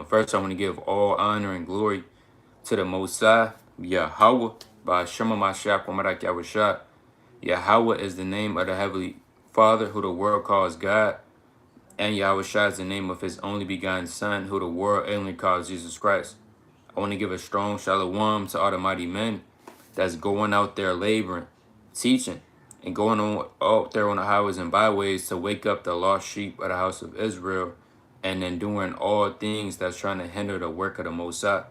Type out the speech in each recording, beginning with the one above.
First, I want to give all honor and glory to the Most High, Yahweh, by Shema Mashiach Wamadak Yahushua. Yahweh is the name of the Heavenly Father, who the world calls God, and Yahushua is the name of his only begotten Son, who the world only calls Jesus Christ. I want to give a strong shalom to all the mighty men that's going out there laboring, teaching, and going on out there on the highways and byways to wake up the lost sheep of the house of Israel, and then doing all things that's trying to hinder the work of the Most High.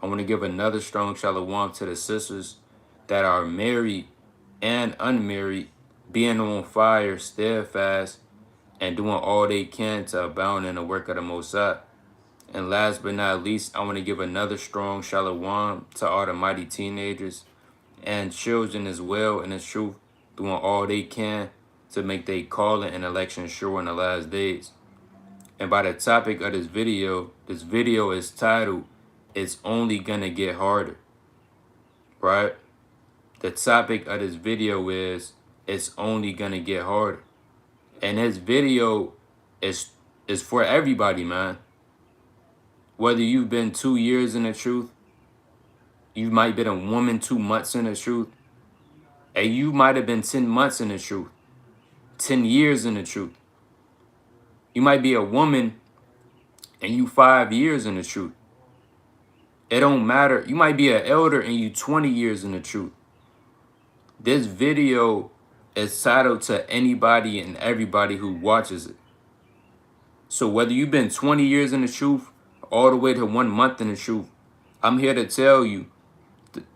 I want to give another strong shalom to the sisters that are married and unmarried, being on fire, steadfast, and doing all they can to abound in the work of the Most High. And last but not least, I want to give another strong shalom to all the mighty teenagers and children as well in the truth, doing all they can to make their calling and election sure in the last days. And by the topic of this video is titled, It's Only Gonna Get Harder, right? The topic of this video is, It's Only Gonna Get Harder. And this video is for everybody, man. Whether you've been 2 years in the truth, you might have been a woman 2 months in the truth, and you might have been 10 months in the truth, 10 years in the truth. You might be a woman and you 5 years in the truth. It don't matter. You might be an elder and you 20 years in the truth. This video is titled to anybody and everybody who watches it. So whether you've been 20 years in the truth, all the way to 1 month in the truth, I'm here to tell you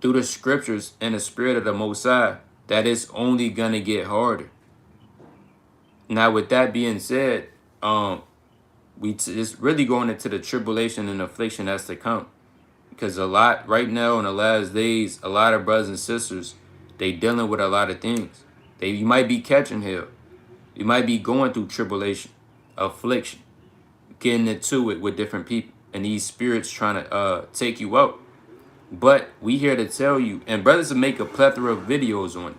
through the scriptures and the spirit of the Most High that it's only gonna get harder. Now, with that being said, it's really going into the tribulation and affliction that's to come, because a lot right now in the last days, a lot of brothers and sisters, they dealing with a lot of things. You might be catching hell, you might be going through tribulation, affliction, getting into it with different people, and these spirits trying to take you out. But we here to tell you, and brothers will make a plethora of videos on it.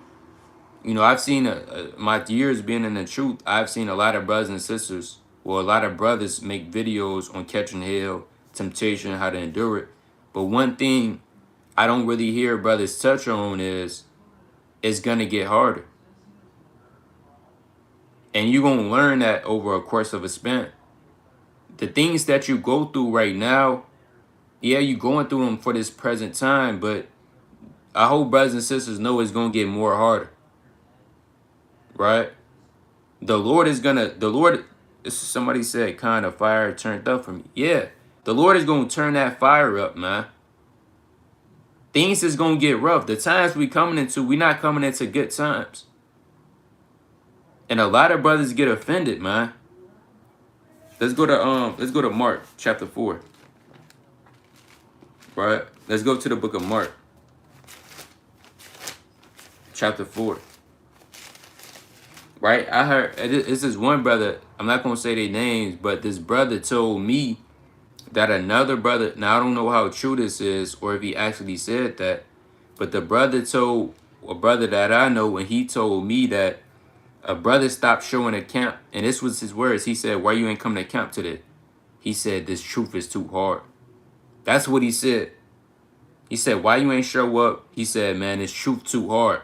You know, I've seen my years being in the truth, I've seen a lot of brothers and sisters, well, a lot of brothers make videos on catching hell, temptation, how to endure it. But one thing I don't really hear brothers touch on is it's gonna get harder. And you're gonna learn that over a course of a span. The things that you go through right now, yeah, you're going through them for this present time, but I hope brothers and sisters know it's going to get more harder, right? Somebody said kind of fire turned up for me. Yeah, the Lord is going to turn that fire up, man. Things is going to get rough. The times we're not coming into good times. And a lot of brothers get offended, man. Let's go to Mark chapter 4. Right? Let's go to the book of Mark chapter 4. Right? I heard this is one brother, I'm not going to say their names, but this brother told me that another brother, now I don't know how true this is or if he actually said that, but the brother told a brother that I know, and he told me that a brother stopped showing at camp, and this was his words. He said, "Why you ain't coming to camp today?" He said, "This truth is too hard." That's what he said. He said, "Why you ain't show up?" He said, "Man, this truth too hard."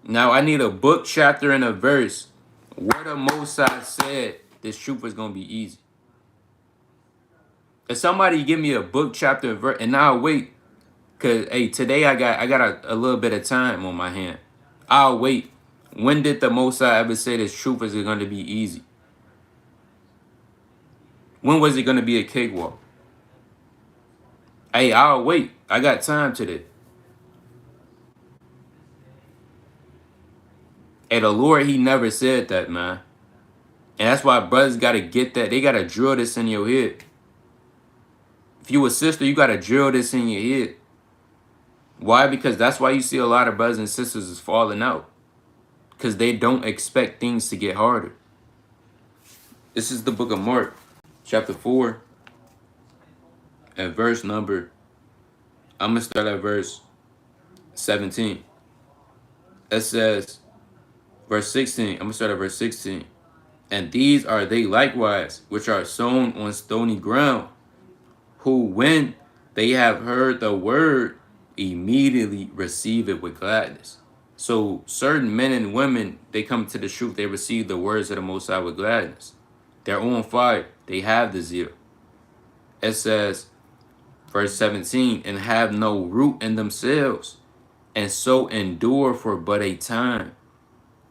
Now I need a book, chapter, and a verse where the Most High said this truth is gonna be easy. If somebody give me a book, chapter, and verse, and I'll wait, cause hey, today I got a little bit of time on my hand. I'll wait. When did the Most High ever say this truth is going to be easy? When was it going to be a cakewalk? Hey, I'll wait. I got time today. Hey, the Lord, he never said that, man. And that's why brothers got to get that. They got to drill this in your head. If you a sister, you got to drill this in your head. Why? Because that's why you see a lot of brothers and sisters is falling out. Because they don't expect things to get harder. This is the book of Mark, chapter 4, and verse number, I'm going to start at verse 17. It says, verse 16, I'm going to start at verse 16. "And these are they likewise, which are sown on stony ground, who, when they have heard the word, immediately receive it with gladness. So certain men and women, they come to the truth, they receive the words of the Most High with gladness. They're on fire. They have the zeal. It says, verse 17, and have no root in themselves, and so endure for but a time.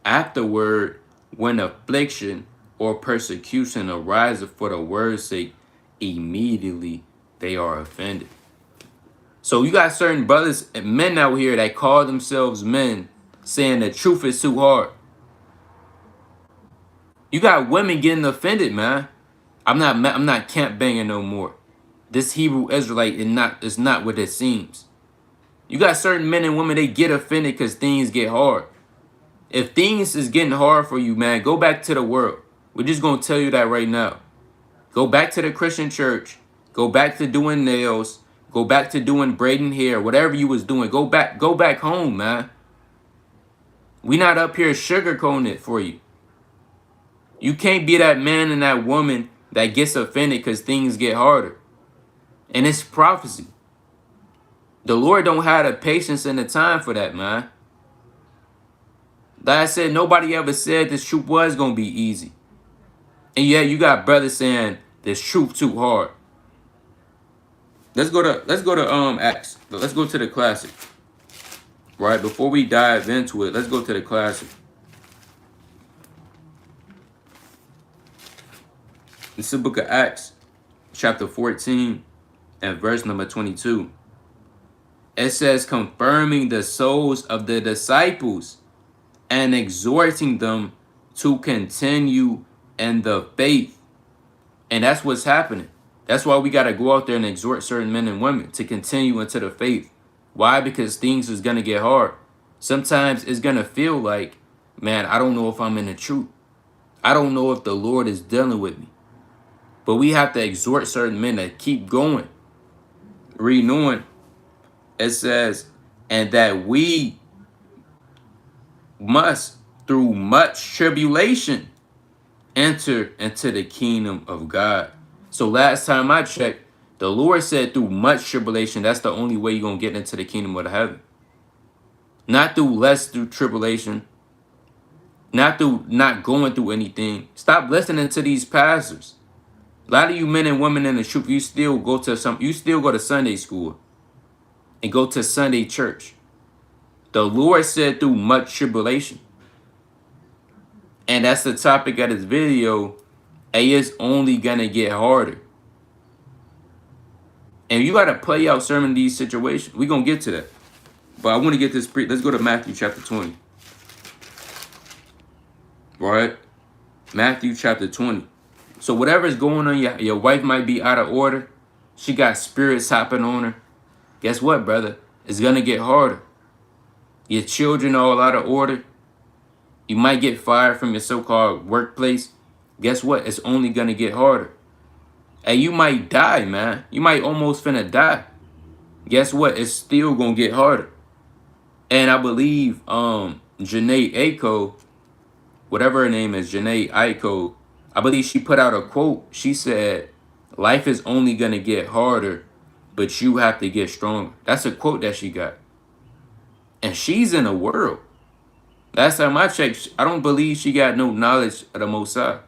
Afterward, when affliction or persecution arises for the word's sake, immediately they are offended. So you got certain brothers and men out here that call themselves men, saying the truth is too hard. You got women getting offended, man. I'm not camp banging no more. This Hebrew Israelite is not what it seems. You got certain men and women, they get offended because things get hard. If things is getting hard for you, man, go back to the world. We're just going to tell you that right now. Go back to the Christian church. Go back to doing nails. Go back to doing braiding hair. Whatever you was doing, go back home, man. We not up here sugarcoating it for you. You can't be that man and that woman that gets offended because things get harder. And it's prophecy. The Lord don't have the patience and the time for that, man. Like I said, nobody ever said this truth was going to be easy. And yeah, you got brothers saying this truth too hard. Let's go to Acts. Let's go to the classic. Right? Before we dive into it, let's go to the classic. It's the book of Acts, chapter 14, and verse number 22. It says, confirming the souls of the disciples and exhorting them to continue in the faith. And that's what's happening. That's why we got to go out there and exhort certain men and women to continue into the faith. Why? Because things is going to get hard. Sometimes it's going to feel like, man, I don't know if I'm in the truth. I don't know if the Lord is dealing with me. But we have to exhort certain men to keep going. Renewing. It says, and that we must, through much tribulation, enter into the kingdom of God. So last time I checked, the Lord said through much tribulation, that's the only way you're going to get into the kingdom of heaven. Not through tribulation. Not through not going through anything. Stop listening to these pastors. A lot of you men and women in the truth, you still go to Sunday school and go to Sunday church. The Lord said through much tribulation. And that's the topic of this video. And it's only going to get harder. And you got to play out some of these situations. We're going to get to that. But I want to get this. Let's go to Matthew chapter 20. Right? Matthew chapter 20. So whatever is going on, your wife might be out of order. She got spirits hopping on her. Guess what, brother? It's going to get harder. Your children are all out of order. You might get fired from your so-called workplace. Guess what? It's only going to get harder. And you might die, man. You might almost finna die. Guess what? It's still going to get harder. And I believe Janae Aiko, whatever her name is, Janae Aiko, I believe she put out a quote. She said, life is only going to get harder, but you have to get stronger. That's a quote that she got. And she's in the world. Last time I checked, I don't believe she got no knowledge of the Most High.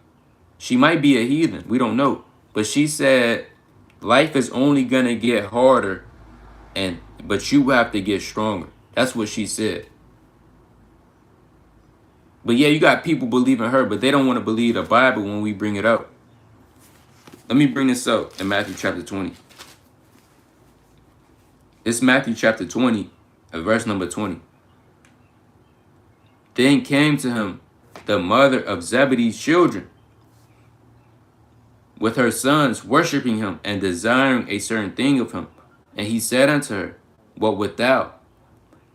She might be a heathen. We don't know. But she said, life is only going to get harder, but you have to get stronger. That's what she said. But yeah, you got people believing her, but they don't want to believe the Bible when we bring it up. Let me bring this up in Matthew chapter 20. It's Matthew chapter 20, verse number 20. Then came to him the mother of Zebedee's children with her sons, worshiping him and desiring a certain thing of him. And he said unto her, what wilt thou?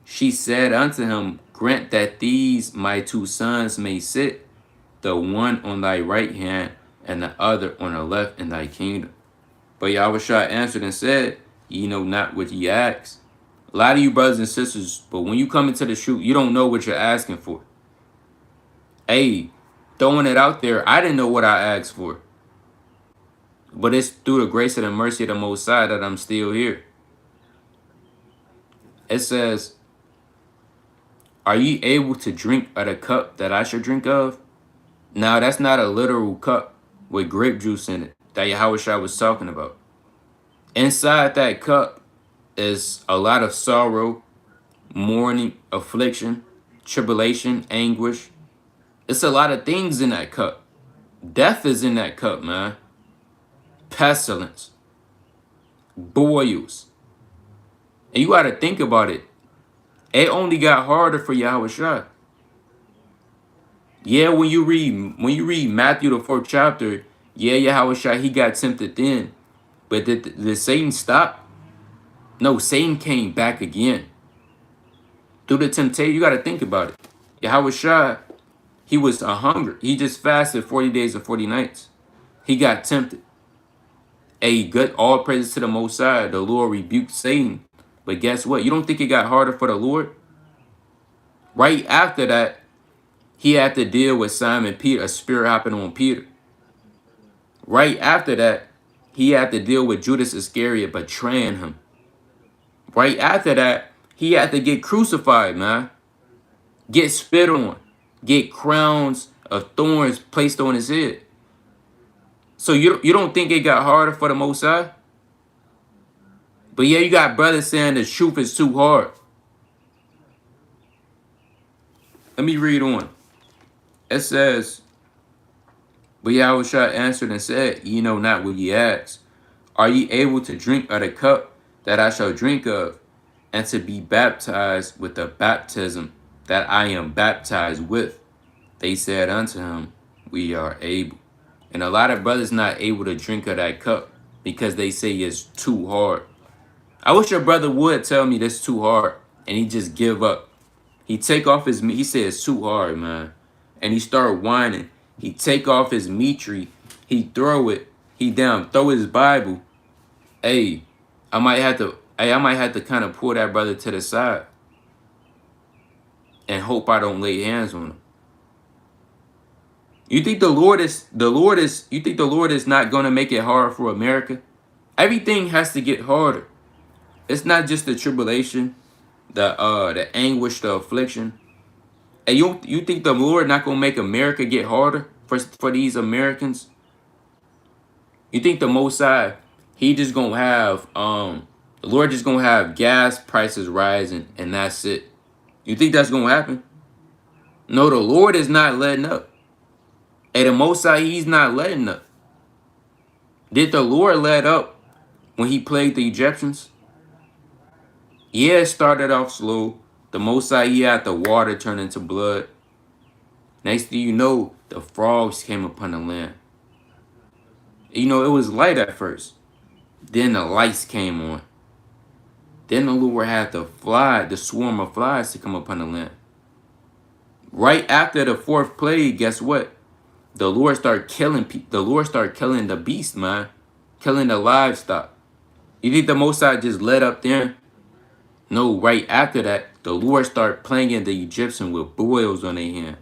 She said unto him, grant that these my two sons may sit, the one on thy right hand and the other on the left in thy kingdom. But Yahushua answered and said, ye know not what ye ask. A lot of you brothers and sisters, but when you come into the truth, you don't know what you're asking for. Hey, throwing it out there, I didn't know what I asked for. But it's through the grace and the mercy of the Most High that I'm still here. It says, are ye able to drink of the cup that I should drink of? Now, that's not a literal cup with grape juice in it that Yahushua was talking about. Inside that cup is a lot of sorrow, mourning, affliction, tribulation, anguish. It's a lot of things in that cup. Death is in that cup, man. Pestilence, boils. And you got to think about it. It only got harder for Yahushua. Yeah, when you read Matthew the 4th chapter, yeah, Yahushua, he got tempted then. But did Satan stop? No, Satan came back again. Through the temptation, you got to think about it. Yahushua, he was a hunger. He just fasted 40 days and 40 nights. He got tempted. Good all praises to the Most High. The Lord rebuked Satan. But guess what? You don't think it got harder for the Lord? Right after that, he had to deal with Simon Peter, a spirit hopping on Peter. Right after that, he had to deal with Judas Iscariot betraying him. Right after that, he had to get crucified, man. Get spit on. Get crowns of thorns placed on his head. So you don't think it got harder for the Most High? But yeah, you got brothers saying the truth is too hard. Let me read on. It says, but Yahushua answered and said, ye know not what ye ask. Are ye able to drink of the cup that I shall drink of, and to be baptized with the baptism that I am baptized with? They said unto him, we are able. And a lot of brothers not able to drink of that cup because they say it's too hard. I wish your brother would tell me this too hard and he just give up. He take off his meat. He said it's too hard, man. And he start whining. He take off his mitri. He throw it. He throw his Bible. Hey, I might have to kind of pull that brother to the side and hope I don't lay hands on him. You think the Lord is not gonna make it hard for America? Everything has to get harder. It's not just the tribulation, the anguish, the affliction. And you think the Lord not gonna make America get harder for these Americans? You think the Most High, he just gonna have the Lord just gonna have gas prices rising and that's it? You think that's gonna happen? No, the Lord is not letting up. And the Most High, he's not letting up. Did the Lord let up when he plagued the Egyptians? Yeah, it started off slow. The Most High, he had the water turn into blood. Next thing you know, the frogs came upon the land. You know, it was light at first. Then the lights came on. Then the Lord had the swarm of flies to come upon the land. Right after the fourth plague, guess what? The Lord started killing people. The Lord started killing the beast, man. Killing the livestock. You think the Most High just let up there? No, right after that, the Lord started plaguing the Egyptians with boils on their hand.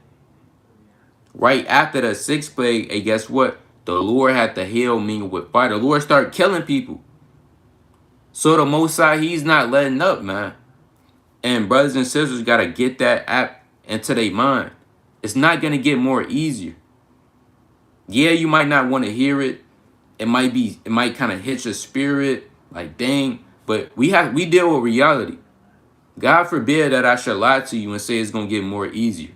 Right after the sixth plague, and guess what? The Lord had the hail mingled with fire. The Lord started killing people. So the Most High, he's not letting up, man. And brothers and sisters got to get that app into their mind. It's not going to get more easier. Yeah, you might not want to hear it. It might kind of hit your spirit, like dang. But we deal with reality. God forbid that I should lie to you and say it's gonna get more easier.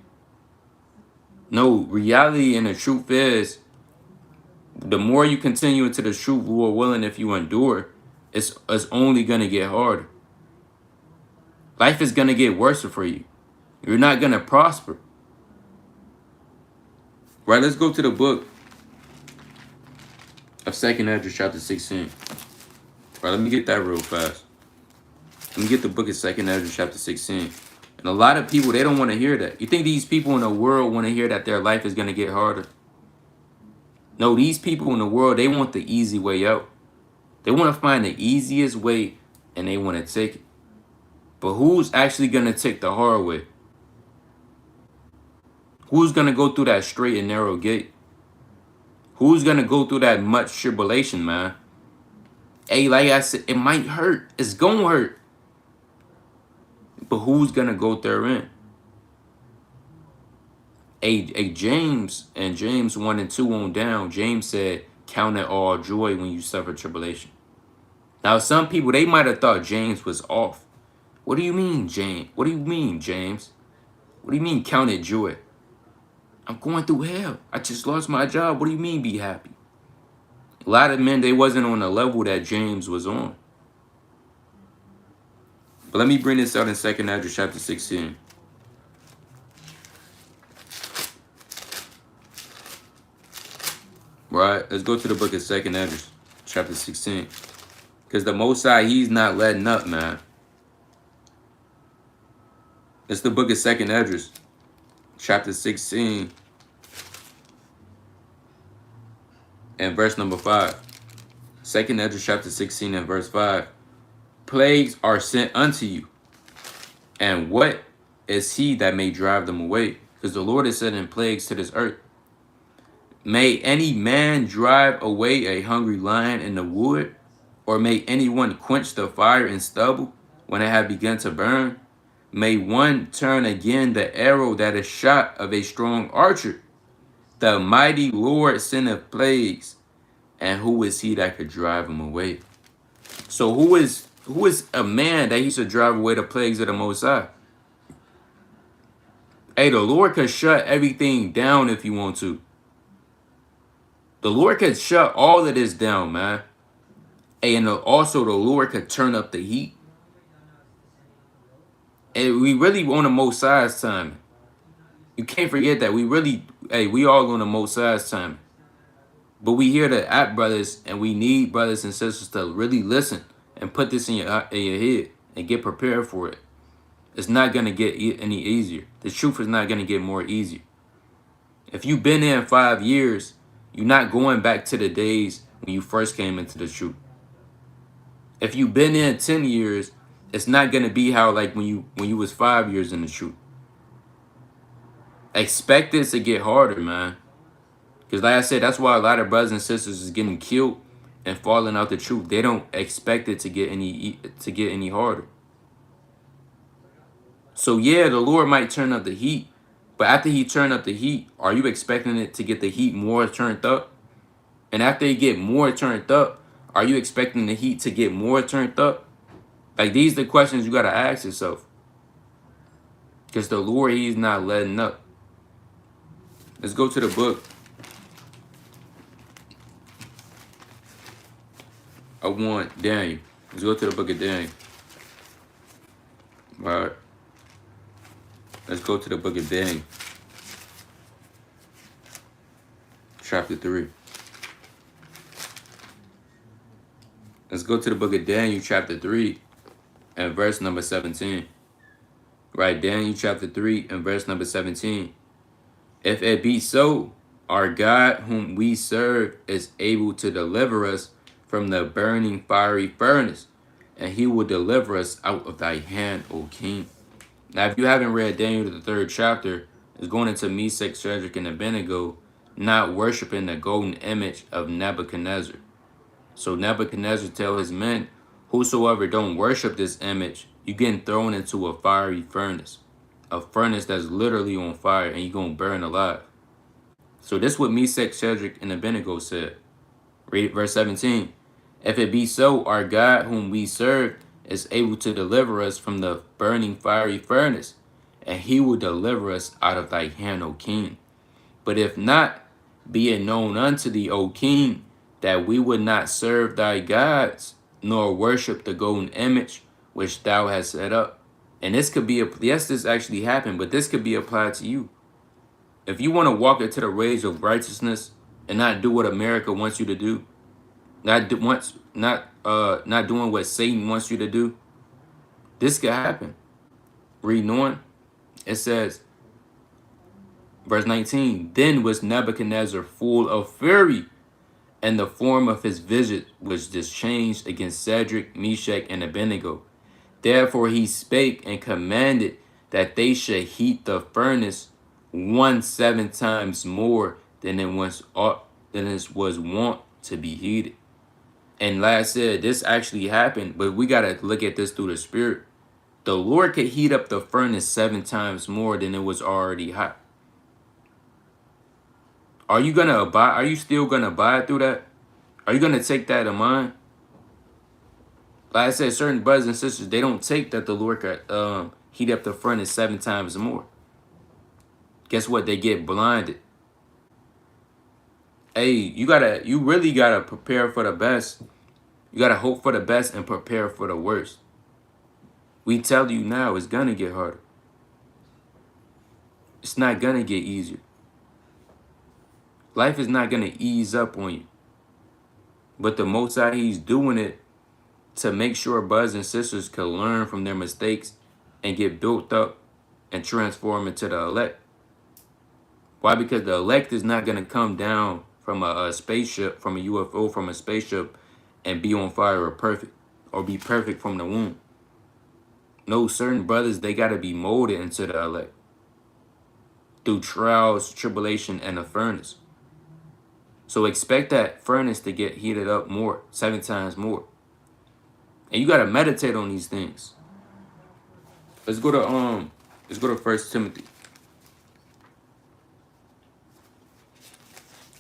No, reality and the truth is, the more you continue into the truth, Lord willing, if you endure, it's only gonna get harder. Life is gonna get worse for you. You're not gonna prosper. Right, let's go to the book of 2nd Ezra chapter 16. Right, let me get that real fast. Let me get the book of 2nd Ezra chapter 16. And a lot of people, they don't want to hear that. You think these people in the world want to hear that their life is going to get harder? No, these people in the world, they want the easy way out. They want to find the easiest way and they want to take it. But who's actually going to take the hard way? Who's going to go through that straight and narrow gate? Who's gonna go through that much tribulation, man? Hey, like I said, it might hurt. It's gonna hurt. But who's gonna go therein? James and James 1 and 2 on down, James said, count it all joy when you suffer tribulation. Now, some people, they might have thought James was off. What do you mean, James? What do you mean, James? What do you mean, count it joy? I'm going through hell. I just lost my job. What do you mean, be happy? A lot of men, they wasn't on the level that James was on. But let me bring this out in 2 Ezra chapter 16. Right? Let's go to the book of 2 Ezra chapter 16. Because the Most High, he's not letting up, man. It's the book of 2 Ezra chapter 16 and verse number 5. 2 Ezra chapter 16 and verse 5. Plagues are sent unto you. And what is he that may drive them away? Because the Lord is sending plagues to this earth. May any man drive away a hungry lion in the wood? Or may anyone quench the fire in stubble when it have begun to burn? May one turn again the arrow that is shot of a strong archer? The mighty Lord sendeth plagues, and who is he that could drive them away? So who is a man that he should drive away the plagues of the Most High? Hey, the Lord could shut everything down if you want to. The Lord could shut all of this down, man. Hey, and also the Lord could turn up the heat. And we really on the Most High's time. You can't forget that. We all on the Most High's time. But we here to act brothers, and we need brothers and sisters to really listen and put this in your head and get prepared for it. It's not going to get any easier. The truth is not going to get more easier. If you've been there in 5 years, you're not going back to the days when you first came into the truth. If you've been there in 10 years, it's not going to be how like when you was 5 years in the truth. Expect this to get harder, man. Because like I said, that's why a lot of brothers and sisters is getting killed and falling out the truth. They don't expect it to get any harder. So yeah, the Lord might turn up the heat, but after he turned up the heat, are you expecting it to get the heat more turned up? And after it get more turned up, are you expecting the heat to get more turned up? Like, these are the questions you got to ask yourself. Because the Lord, he's not letting up. Let's go to the book of Daniel. Let's go to the book of Daniel. All right. Let's go to the book of Daniel. Chapter 3. Let's go to the book of Daniel, chapter 3, and verse number 17. Right, Daniel chapter 3 and verse number 17. If it be so, our God whom we serve is able to deliver us from the burning fiery furnace, and he will deliver us out of thy hand, O king. Now, if you haven't read Daniel the 3rd chapter, it's going into Meshach, Shadrach, and Abednego not worshiping the golden image of Nebuchadnezzar. So Nebuchadnezzar tell his men, whosoever don't worship this image, you getting thrown into a fiery furnace. A furnace that's literally on fire, and you're going to burn alive. So this is what Meshach, Shadrach, and Abednego said. Read verse 17. If it be so, our God whom we serve is able to deliver us from the burning fiery furnace, and he will deliver us out of thy hand, O king. But if not, be it known unto thee, O king, that we would not serve thy gods, nor worship the golden image which thou hast set up. And this could be, yes, this actually happened, but this could be applied to you. If you want to walk into the ways of righteousness and not do what America wants you to do, not doing what Satan wants you to do, this could happen. Reading on, it says, verse 19, then was Nebuchadnezzar full of fury, and the form of his visage was just changed against Shadrach, Meshach, and Abednego. Therefore he spake and commanded that they should heat the furnace 7 times more than it once ought, than it was wont to be heated. And like I said, this actually happened, but we got to look at this through the spirit. The Lord could heat up the furnace 7 times more than it was already hot. Are you gonna abide? Are you still gonna abide through that? Are you gonna take that in mind? Like I said, certain brothers and sisters, they don't take that the Lord could heat up the furnace 7 times more. Guess what? They get blinded. Hey, you really gotta prepare for the best. You gotta hope for the best and prepare for the worst. We tell you now, it's gonna get harder. It's not gonna get easier. Life is not gonna ease up on you. But the Most High, He's doing it to make sure brothers and sisters can learn from their mistakes and get built up and transform into the elect. Why? Because the elect is not gonna come down from a spaceship, from a UFO, from a spaceship, and be on fire or perfect, or be perfect from the womb. No, certain brothers, they got to be molded into the elect through trials, tribulation, and a furnace. So expect that furnace to get heated up more, 7 times more. And you got to meditate on these things. Let's go to 1 Timothy.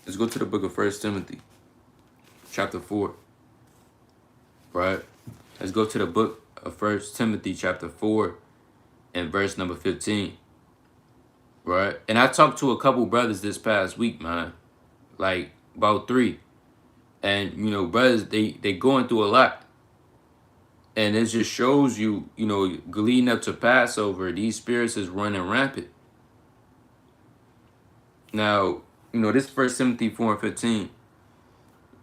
Let's go to the book of 1 Timothy, chapter 4. Right? Let's go to the book of 1 Timothy, chapter 4, and verse number 15. Right? And I talked to a couple brothers this past week, man. Like about 3. And, you know, brothers, they going through a lot. And it just shows you, you know, leading up to Passover, these spirits is running rampant. Now, you know, this 1 Timothy 4 and 15.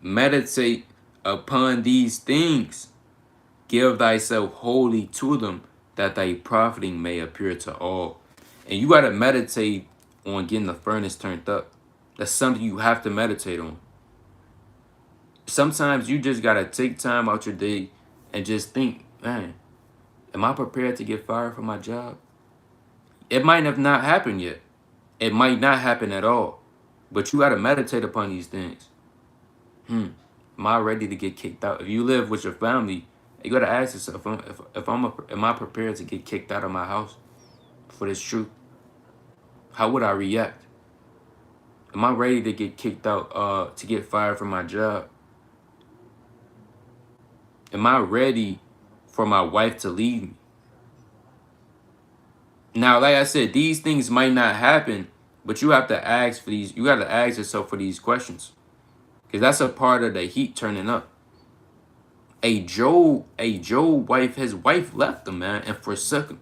Meditate upon these things. Give thyself wholly to them, that thy profiting may appear to all. And you got to meditate on getting the furnace turned up. That's something you have to meditate on. Sometimes you just got to take time out your day and just think, man, am I prepared to get fired from my job? It might have not happened yet. It might not happen at all. But you got to meditate upon these things. Am I ready to get kicked out? If you live with your family, you got to ask yourself, am I prepared to get kicked out of my house for this truth? How would I react? Am I ready to get kicked out, to get fired from my job? Am I ready for my wife to leave me? Now, like I said, these things might not happen, but you have to ask for these. You got to ask yourself for these questions, because that's a part of the heat turning up. A Job wife, his wife left him, man, and forsook him,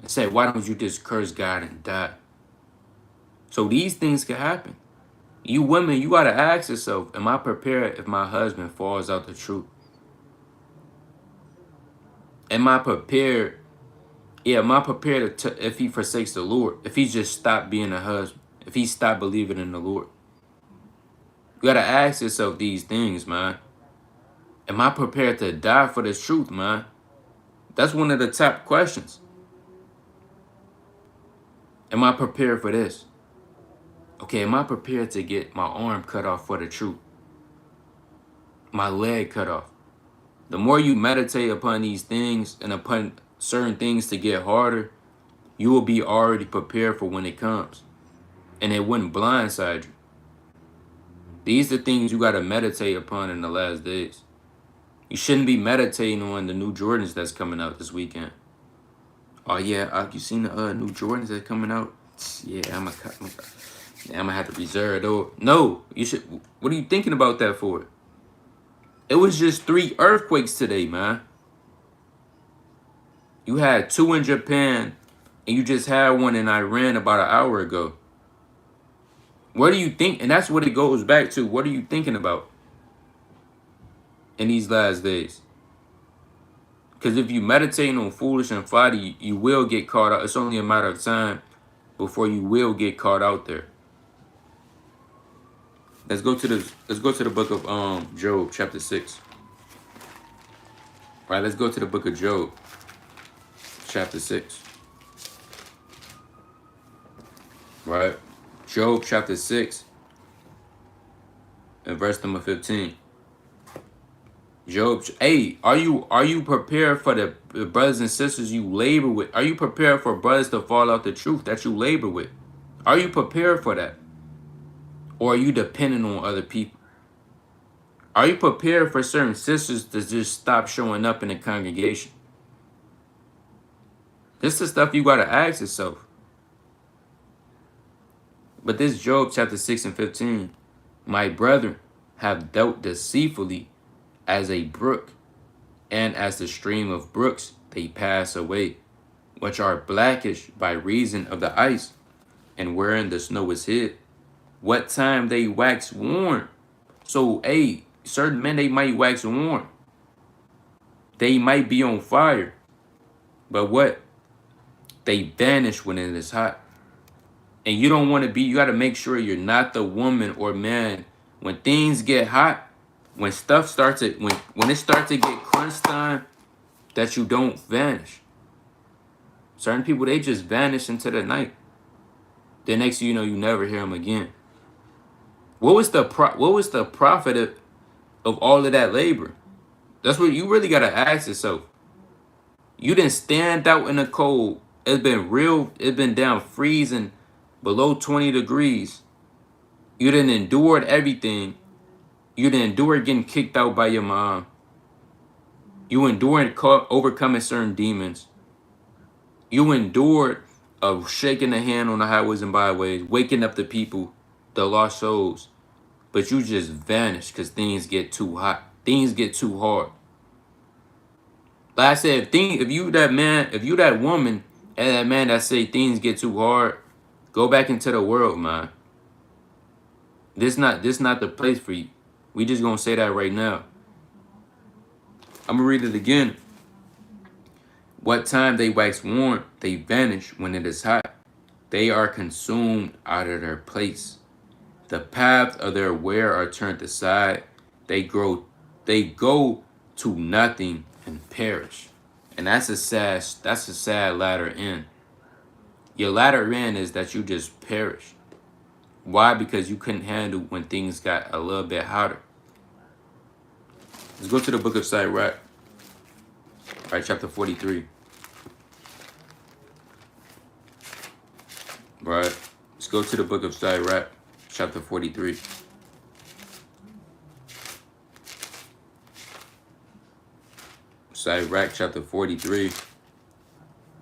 and said, "Why don't you just curse God and die?" So these things can happen. You women, you got to ask yourself, am I prepared if my husband falls out the truth? Am I prepared? Yeah, am I prepared if he forsakes the Lord? If he just stopped being a husband? If he stopped believing in the Lord? You got to ask yourself these things, man. Am I prepared to die for this truth, man? That's one of the top questions. Am I prepared for this? Okay, am I prepared to get my arm cut off for the truth? My leg cut off? The more you meditate upon these things and upon certain things to get harder, you will be already prepared for when it comes. And it wouldn't blindside you. These are things you got to meditate upon in the last days. You shouldn't be meditating on the new Jordans that's coming out this weekend. Oh, yeah, you seen the new Jordans that's coming out? Yeah, I'm gonna have to reserve those. No, you should. What are you thinking about that for? It was just 3 earthquakes today, man. You had 2 in Japan, and you just had one in Iran about an hour ago. What do you think? And that's what it goes back to. What are you thinking about in these last days? Because if you meditating on foolish and folly, you will get caught out. It's only a matter of time before you will get caught out there. Let's go to the book of Job, chapter 6. All right, let's go to the book of Job, chapter 6. Right? Job chapter 6. and verse number 15. Job, hey, are you prepared for the brothers and sisters you labor with? Are you prepared for brothers to fall out the truth that you labor with? Are you prepared for that? Or are you dependent on other people? Are you prepared for certain sisters to just stop showing up in the congregation? This is stuff you gotta ask yourself. But this Job chapter 6 and 15, my brethren have dealt deceitfully as a brook, and as the stream of brooks they pass away, which are blackish by reason of the ice, and wherein the snow is hid. What time they wax warm. So, hey, certain men, they might wax warm. They might be on fire. But what? They vanish when it is hot. And you don't want to be, you got to make sure you're not the woman or man. When things get hot, when stuff starts to, when it starts to get crunch time, that you don't vanish. Certain people, they just vanish into the night. Then next thing you know, you never hear them again. What was the profit of all of that labor? That's what you really got to ask yourself. You didn't stand out in the cold. It's been down freezing below 20 degrees. You didn't endure everything. You didn't endure getting kicked out by your mom. You endured overcoming certain demons. You endured of shaking the hand on the highways and byways, waking up the people, the lost souls. But you just vanish because things get too hot. Things get too hard. Like I said, if you that woman and that man that say things get too hard, go back into the world, man. This not the place for you. We just gonna say that right now. I'm gonna read it again. What time they wax warm, they vanish when it is hot. They are consumed out of their place. The paths of their wear are turned aside. They go to nothing and perish. And that's a sad latter end. Your latter end is that you just perish. Why? Because you couldn't handle when things got a little bit hotter. Let's go to the book of Sirach. Right, chapter 43. Right. Let's go to the book of Sirach, chapter 43. Sirach, chapter 43,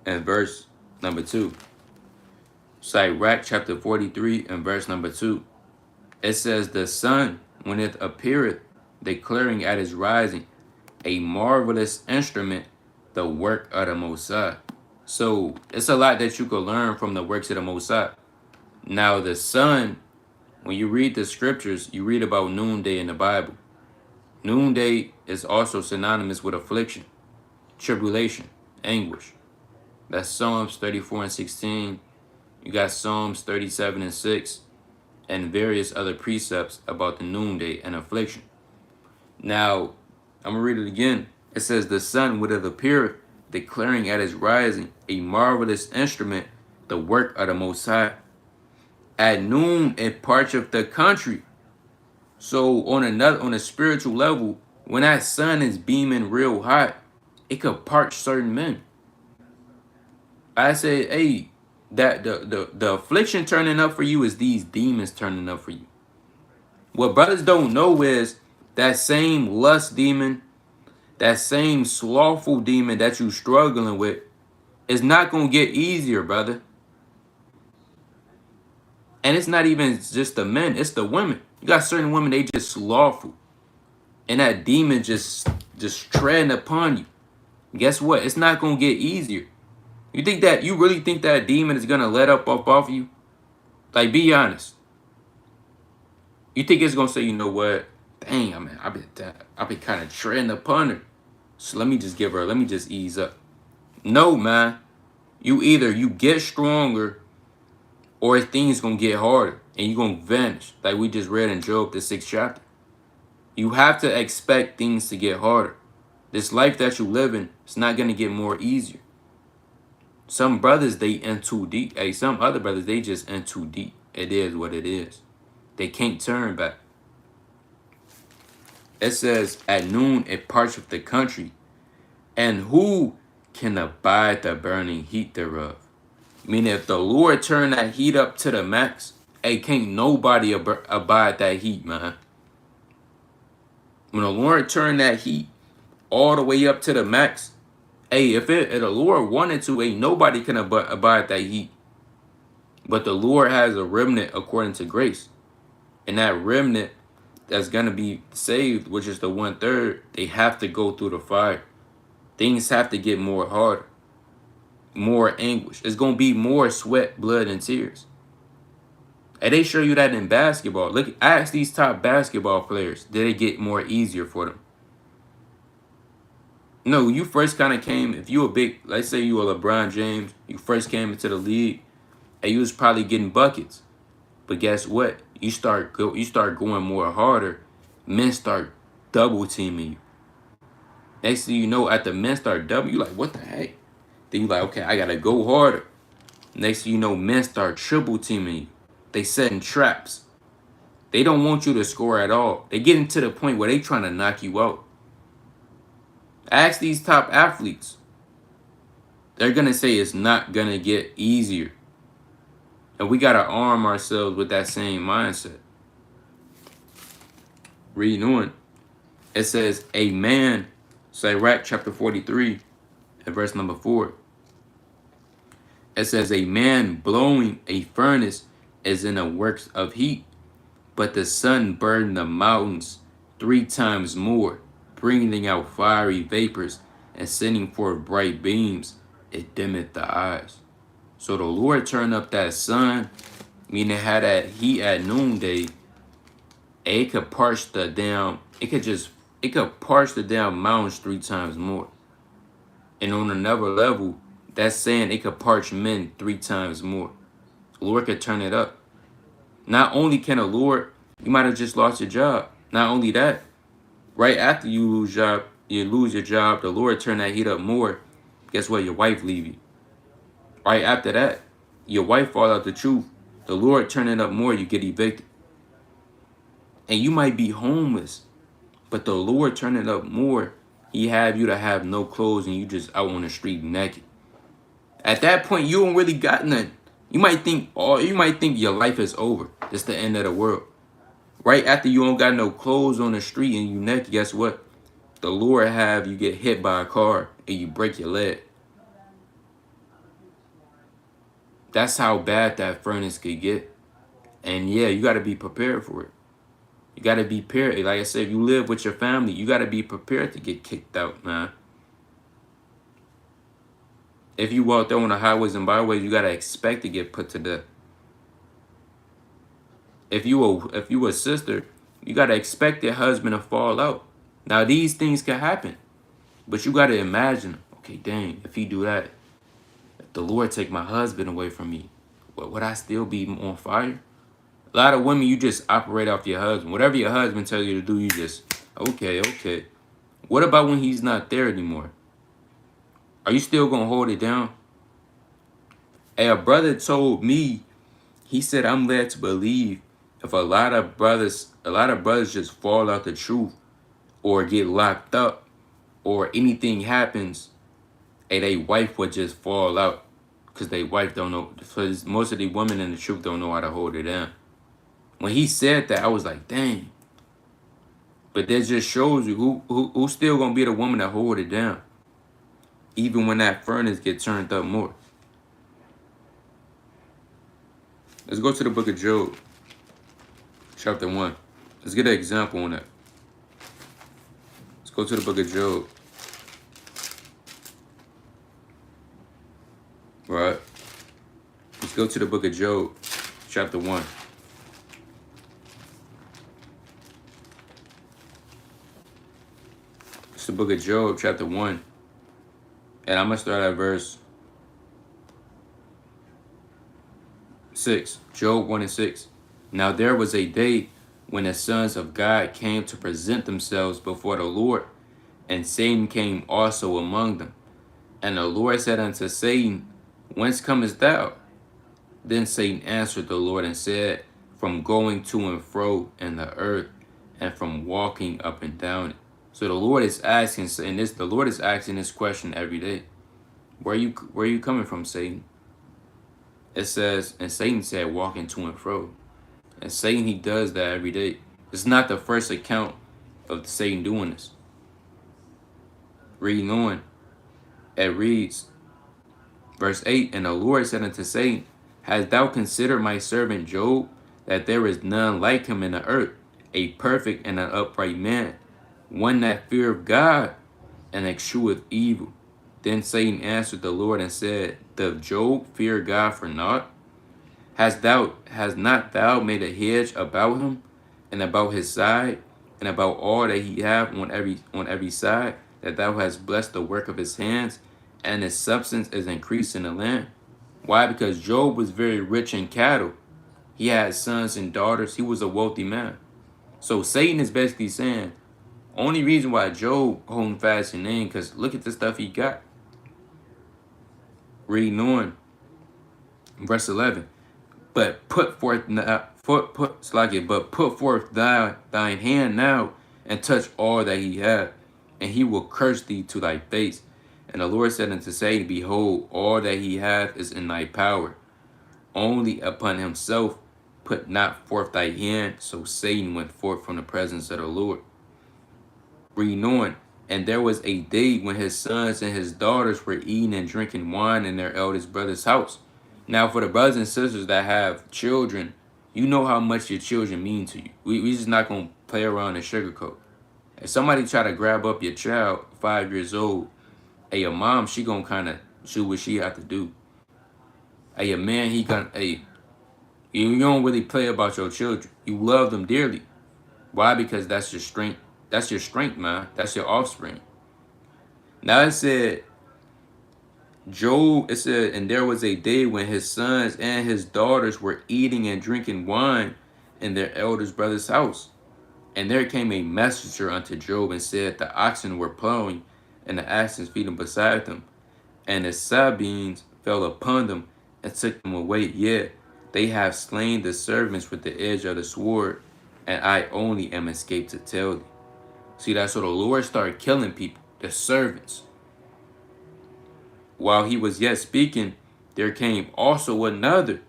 and verse number 2. Sirach, chapter 43, and verse number 2. It says, the sun, when it appeareth, declaring at his rising, a marvelous instrument, the work of the Most High. So it's a lot that you could learn from the works of the Most High. Now the sun, when you read the scriptures, you read about noonday in the Bible. Noonday is also synonymous with affliction, tribulation, anguish. That's Psalms 34 and 16. You got Psalms 37 and 6, and various other precepts about the noonday and affliction. Now, I'm going to read it again. It says, the sun would have appeared, declaring at his rising, a marvelous instrument, the work of the Most High. At noon, it parcheth the country. So on a spiritual level, when that sun is beaming real hot, it could parch certain men. I say, hey, that the affliction turning up for you is these demons turning up for you. What brothers don't know is that same lust demon, that same slothful demon that you struggling with is not going to get easier, brother. And it's not even just the men, it's the women. You got certain women, they just slothful. And that demon just treading upon you. Guess what? It's not going to get easier. You really think that demon is going to let up off of you? Like, be honest. You think it's going to say, you know what? Dang, I've been kind of treading upon her. So let me just ease up. No, man. You get stronger or things going to get harder and you're going to vanish. Like we just read in Job, the 6th chapter. You have to expect things to get harder. This life that you live in, it's not going to get more easier. Some brothers, they in too deep. Hey, some other brothers, they just in too deep. It is what it is. They can't turn back. It says, at noon it parcheth the country, and who can abide the burning heat thereof? Meaning, if the Lord turn that heat up to the max, hey, can't nobody abide that heat, man. When the Lord turn that heat all the way up to the max, hey, if the Lord wanted to, ain't nobody can abide that heat. But the Lord has a remnant according to grace. And that remnant that's going to be saved, which is the 1/3, they have to go through the fire. Things have to get more hard, more anguish. It's going to be more sweat, blood, and tears. And they show you that in basketball. Look, ask these top basketball players, did it get more easier for them? No, you first kind of came, if you a big, let's say you were LeBron James, you first came into the league, and you was probably getting buckets. But guess what? You start going more harder. Men start double teaming you. Next thing you know, after men start double, you like, what the heck? Then you like, okay, I gotta go harder. Next thing you know, men start triple teaming you. They setting traps. They don't want you to score at all. They getting to the point where they trying to knock you out. Ask these top athletes. They're gonna say it's not gonna get easier. And we gotta arm ourselves with that same mindset. Reading on. It says, a man, Sirach chapter 43, and verse number 4. It says, a man blowing a furnace is in a works of heat, but the sun burned the mountains 3 times more, bringing out fiery vapors and sending forth bright beams. It dimmeth the eyes. So the Lord turned up that sun, meaning it had that heat at noonday. It could parch the damn, it could parch the damn mountains 3 times more. And on another level, that's saying it could parch men 3 times more. The Lord could turn it up. Not only can the Lord, you might have just lost your job. Not only that, right after you lose your job, the Lord turn that heat up more. Guess what? Your wife leave you. Right after that, your wife fall out the truth. The Lord turn it up more, you get evicted. And you might be homeless, but the Lord turn it up more. He have you to have no clothes and you just out on the street naked. At that point, you don't really got nothing. You might think your life is over. It's the end of the world. Right after you don't got no clothes on the street and you naked, guess what? The Lord have you get hit by a car and you break your leg. That's how bad that furnace could get. And yeah, you got to be prepared for it. You got to be prepared. Like I said, if you live with your family, you got to be prepared to get kicked out, man. If you walk there on the highways and byways, you got to expect to get put to death. If you a sister, you got to expect your husband to fall out. Now, these things can happen. But you got to imagine, okay, dang, if he do that, if the Lord take my husband away from me, would I still be on fire? A lot of women, you just operate off your husband. Whatever your husband tells you to do, you just, okay. What about when he's not there anymore? Are you still going to hold it down? Hey, a brother told me, he said, I'm led to believe if a lot of brothers just fall out the truth or get locked up or anything happens, hey, they wife would just fall out because they wife don't know. Because most of the women in the truth don't know how to hold it down. When he said that, I was like, dang. But that just shows you who's still going to be the woman that hold it down. Even when that furnace gets turned up more. Let's go to the book of Job. Chapter 1. Let's get an example on that. Let's go to the book of Job. Right. Let's go to the book of Job. Chapter 1. It's the book of Job, chapter 1. And I'm going to start at verse 6. Job 1 and 6. Now there was a day when the sons of God came to present themselves before the Lord, and Satan came also among them. And the Lord said unto Satan, Whence comest thou? Then Satan answered the Lord and said, From going to and fro in the earth, and from walking up and down it. So the Lord is asking, and the Lord is asking this question every day. Where are you coming from, Satan? It says, and Satan said, walking to and fro. And Satan, he does that every day. It's not the first account of Satan doing this. Reading on, it reads, verse 8, and the Lord said unto Satan, hast thou considered my servant Job, that there is none like him in the earth, a perfect and an upright man, one that feareth God and escheweth evil? Then Satan answered the Lord and said, doth Job fear God for naught? Hast not thou made a hedge about him, and about his side, and about all that he hath on every side, that thou hast blessed the work of his hands, and his substance is increased in the land? Why? Because Job was very rich in cattle. He had sons and daughters. He was a wealthy man. So Satan is basically saying, only reason why Job holding fast in name, because look at the stuff he got. Reading on, verse 11. But put forth thine hand now, and touch all that he hath, and he will curse thee to thy face. And the Lord said unto Satan, behold, all that he hath is in thy power. Only upon himself put not forth thy hand. So Satan went forth from the presence of the Lord. Reading on, and there was a day when his sons and his daughters were eating and drinking wine in their eldest brother's house. Now, for the brothers and sisters that have children, you know how much your children mean to you. We just not going to play around and sugarcoat. If somebody try to grab up your child, 5 years old, hey, your mom, she going to kind of do what she have to do. Hey, your man, he going to, hey, you don't really play about your children. You love them dearly. Why? Because that's your strength. That's your strength, man. That's your offspring. Now it said, Job, it said, and there was a day when his sons and his daughters were eating and drinking wine in their eldest brother's house. And there came a messenger unto Job and said, the oxen were plowing, and the asses feeding beside them. And the Sabeans fell upon them and took them away. Yea, they have slain the servants with the edge of the sword, and I only am escaped to tell thee. See, that's so the Lord started killing people, the servants. While he was yet speaking, there came also another.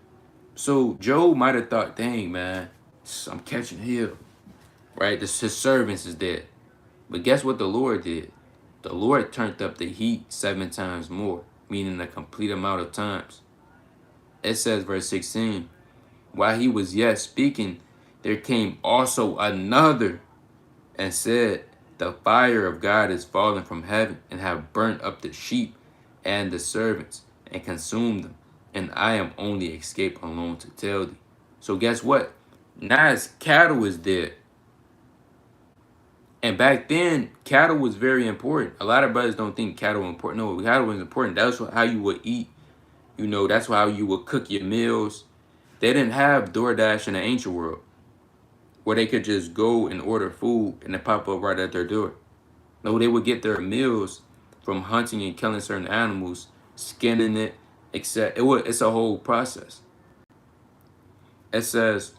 So Job might have thought, dang, man, I'm catching hell. Right? His servants is dead. But guess what the Lord did? The Lord turned up the heat 7 times more, meaning a complete amount of times. It says, verse 16, while he was yet speaking, there came also another and said, the fire of God is fallen from heaven and have burnt up the sheep and the servants and consumed them, and I am only escaped alone to tell thee. So guess what? Now his cattle is dead. And back then, cattle was very important. A lot of brothers don't think cattle was important. No, cattle was important. That's how you would eat. You know, that's how you would cook your meals. They didn't have DoorDash in the ancient world, where they could just go and order food and it pop up right at their door. No, they would get their meals from hunting and killing certain animals, skinning it, etc. It's a whole process. It says,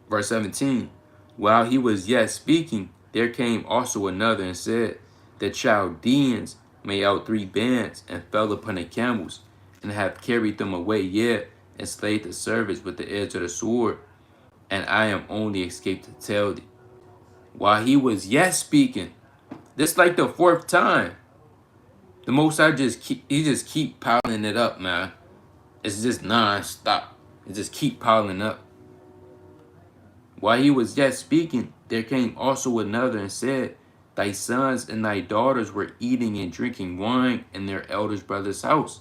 verse 17, while he was yet speaking, there came also another and said, the Chaldeans made out 3 bands and fell upon the camels and have carried them away yet and slayed the servants with the edge of the sword, and I am only escaped to tell thee. While he was yet speaking, this like the 4th time. The Most High just keep piling it up, man. It's just non-stop. It just keep piling up. While he was yet speaking, there came also another and said, thy sons and thy daughters were eating and drinking wine in their eldest brother's house.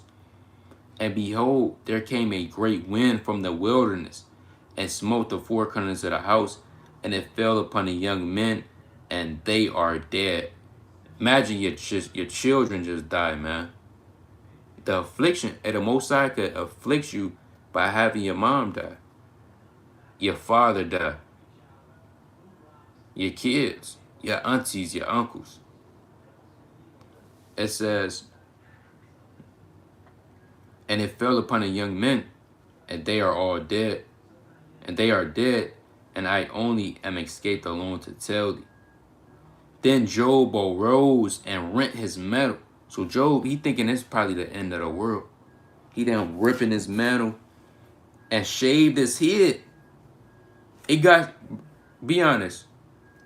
And behold, there came a great wind from the wilderness, and smote the 4 corners of the house, and it fell upon the young men, and they are dead. Imagine your children just die, man. The affliction, and the Most High could afflict you by having your mom die, your father die, your kids, your aunties, your uncles. It says, and it fell upon the young men, and they are all dead. And they are dead, and I only am escaped alone to tell thee. Then Job arose and rent his mantle. So Job, he thinking it's probably the end of the world. He done ripping his mantle and shaved his head. It got, be honest,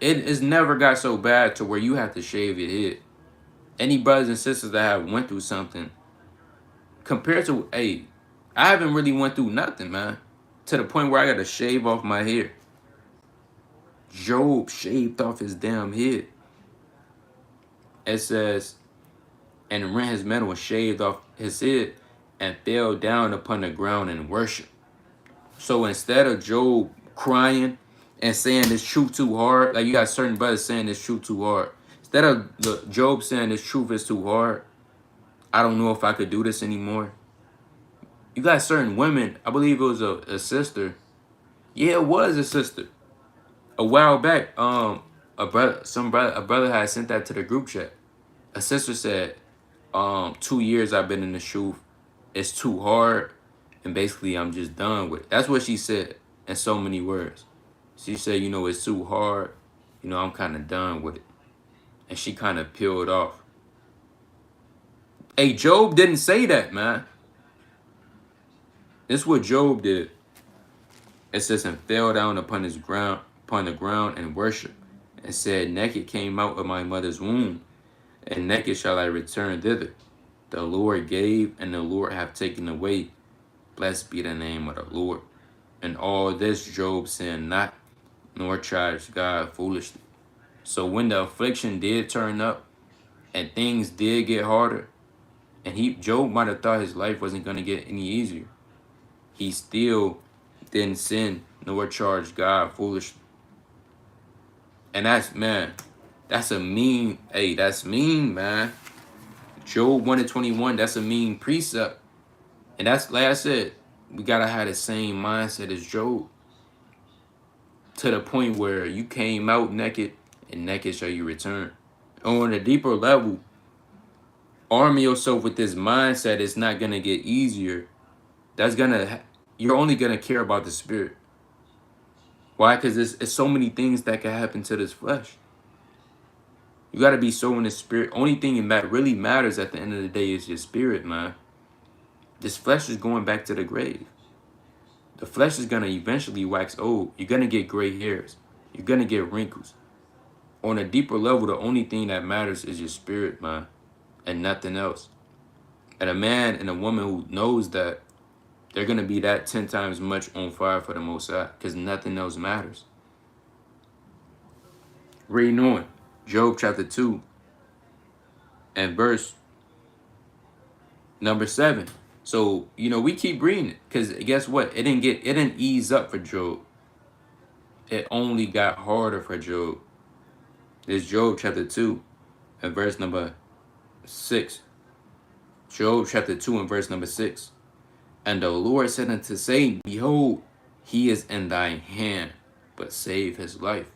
it has never got so bad to where you have to shave your head. Any brothers and sisters that have went through something, compared to, hey, I haven't really went through nothing, man. To the point where I got to shave off my hair. Job shaved off his damn head. It says, and rent his mantle and shaved off his head and fell down upon the ground and worship. So instead of Job crying and saying this truth too hard, like you got certain brothers saying this truth too hard. Instead of Job saying this truth is too hard, I don't know if I could do this anymore. You got certain women, I believe it was a sister. Yeah, it was a sister. A while back, a brother had sent that to the group chat. A sister said, 2 years I've been in the truth. It's too hard, and basically I'm just done with it. That's what she said in so many words. She said, it's too hard. I'm kind of done with it. And she kind of peeled off. Hey, Job didn't say that, man. This is what Job did. It says, and fell down upon the ground and worshiped, and said, naked came out of my mother's womb, and naked shall I return thither. The Lord gave, and the Lord hath taken away. Blessed be the name of the Lord. And all this Job sinned not, nor charged God foolishly. So when the affliction did turn up, and things did get harder, and Job might have thought his life wasn't going to get any easier, he still didn't sin, nor charged God foolishly. And that's a mean, that's mean, man. Job 1:21, that's a mean precept. And that's, like I said, we got to have the same mindset as Job. To the point where you came out naked, and naked shall you return. On a deeper level, arming yourself with this mindset, it's not going to get easier. You're only going to care about the spirit. Why? Because it's so many things that can happen to this flesh. You got to be so in the spirit. Only thing that really matters at the end of the day is your spirit, man. This flesh is going back to the grave. The flesh is going to eventually wax old. You're going to get gray hairs. You're going to get wrinkles. On a deeper level, the only thing that matters is your spirit, man, and nothing else. And a man and a woman who knows that, they're going to be that 10 times much on fire for the Most High, because nothing else matters. Reading on, Job chapter 2 and verse number 7. So, we keep reading it, because guess what? It didn't ease up for Job. It only got harder for Job. It's Job chapter 2 and verse number 6. Job chapter 2 and verse number 6. And the Lord said unto Satan, behold, he is in thine hand, but save his life.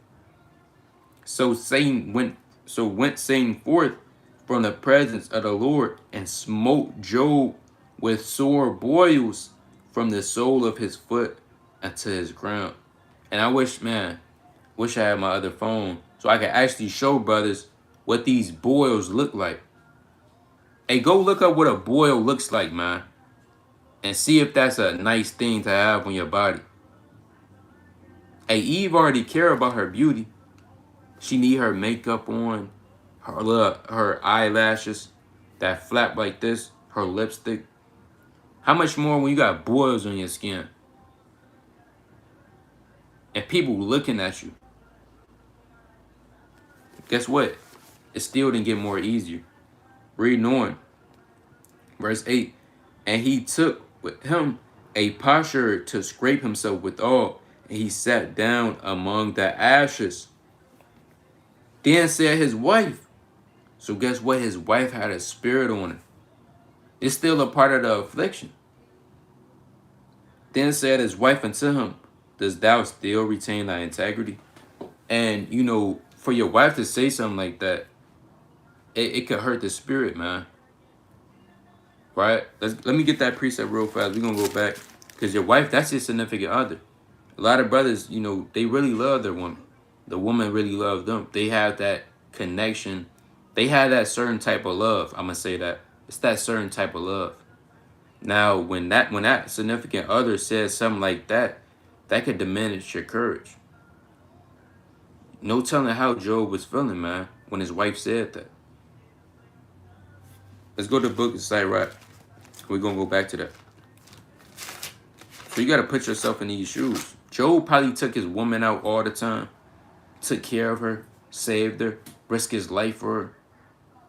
So went Satan forth from the presence of the Lord, and smote Job with sore boils from the sole of his foot unto his ground. And I wish I had my other phone so I could actually show brothers what these boils look like. Hey, go look up what a boil looks like, man. And see if that's a nice thing to have on your body. Hey, Eve already care about her beauty. She need her makeup on, her eyelashes that flap like this, her lipstick. How much more when you got boils on your skin? And people looking at you. Guess what? It still didn't get more easier. Reading on. Verse 8. And he took with him a potsherd to scrape himself withal, and he sat down among the ashes. Then said his wife. So guess what? His wife had a spirit on her. It's still a part of the affliction. Then said his wife unto him, dost thou still retain thy integrity? And, for your wife to say something like that, it could hurt the spirit, man. Right? Let me get that precept real fast. We're going to go back. Because your wife, that's your significant other. A lot of brothers, you know, they really love their woman. The woman really loves them. They have that connection. They have that certain type of love. I'm gonna say that. It's that certain type of love. Now, when that significant other says something like that, that could diminish your courage. No telling how Job was feeling, man, when his wife said that. Let's go to the book of Sirach. We're gonna go back to that. So you gotta put yourself in these shoes. Job probably took his woman out all the time, took care of her, saved her, risked his life for her.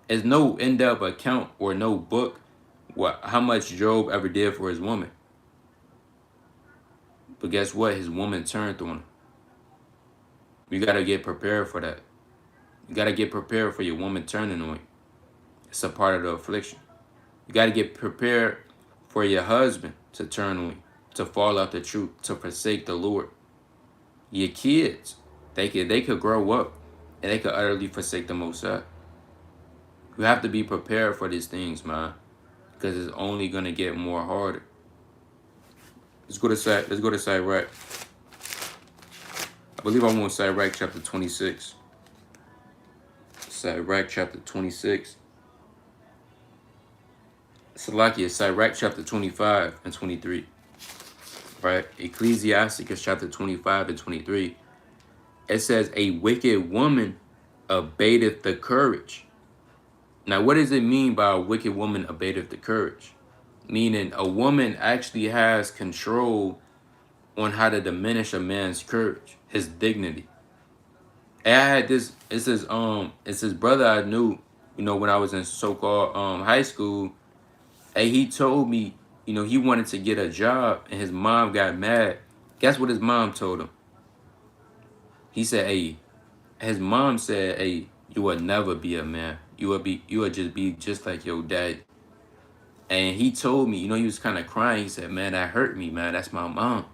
There's no in-depth account or no book how much Job ever did for his woman. But guess what? His woman turned on him. You gotta get prepared for that. You gotta get prepared for your woman turning on you. It's a part of the affliction. You gotta get prepared for your husband to turn on you, to fall out the truth, to forsake the Lord. Your kids, they could grow up and they could utterly forsake the Most High. You have to be prepared for these things, man, because it's only gonna get more harder. Let's go to Sirach. I believe I want Sirach chapter 26. Sirach chapter 26. Salakia, Sirach chapter 25 and 23. Right? Ecclesiasticus chapter 25 and 23. It says, a wicked woman abateth the courage. Now, what does it mean by a wicked woman abateth the courage? Meaning a woman actually has control on how to diminish a man's courage, his dignity. And I had this, it's his brother I knew, you know, when I was in so-called high school. And he told me, you know, he wanted to get a job and his mom got mad. Guess what his mom told him? He said, hey, his mom said, hey, you will never be a man. You will just be just like your dad. And he told me, you know, he was kind of crying. He said, man, that hurt me, man. That's my mom.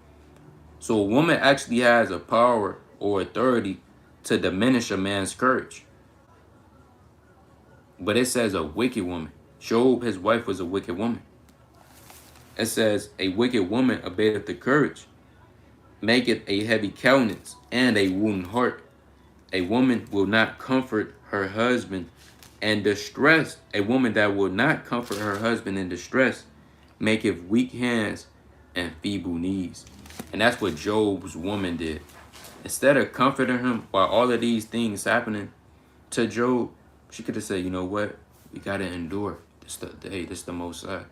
So a woman actually has a power or authority to diminish a man's courage. But it says a wicked woman. Job, his wife, was a wicked woman. It says, a wicked woman abateth the courage, maketh a heavy countenance and a wounded heart. A woman will not comfort her husband in distress. A woman that will not comfort her husband in distress maketh weak hands and feeble knees. And that's what Job's woman did. Instead of comforting him while all of these things happening to Job, she could have said, you know what? We got to endure. This the Most High.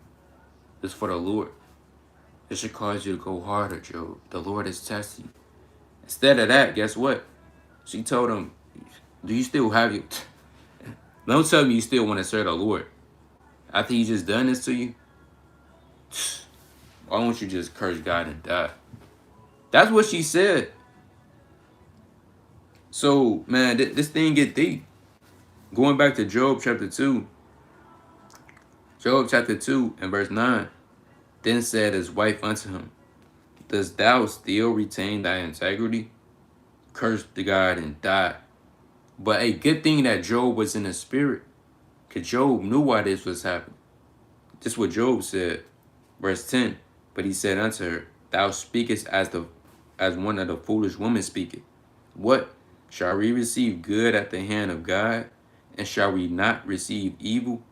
This for the Lord. This should cause you to go harder, Job. The Lord is testing you. Instead of that, guess what? She told him, do you still have you? Don't tell me you still want to serve the Lord. After he just done this to you, why don't you just curse God and die? That's what she said. So, man, this thing get deep. Going back to Job chapter 2. Job chapter 2 and verse 9. Then said his wife unto him, dost thou still retain thy integrity? Curse the God and die. But a good thing that Job was in the spirit, because Job knew why this was happening. This is what Job said. Verse 10. But he said unto her, thou speakest as one of the foolish women speaketh. What? Shall we receive good at the hand of God? And shall we not receive evil?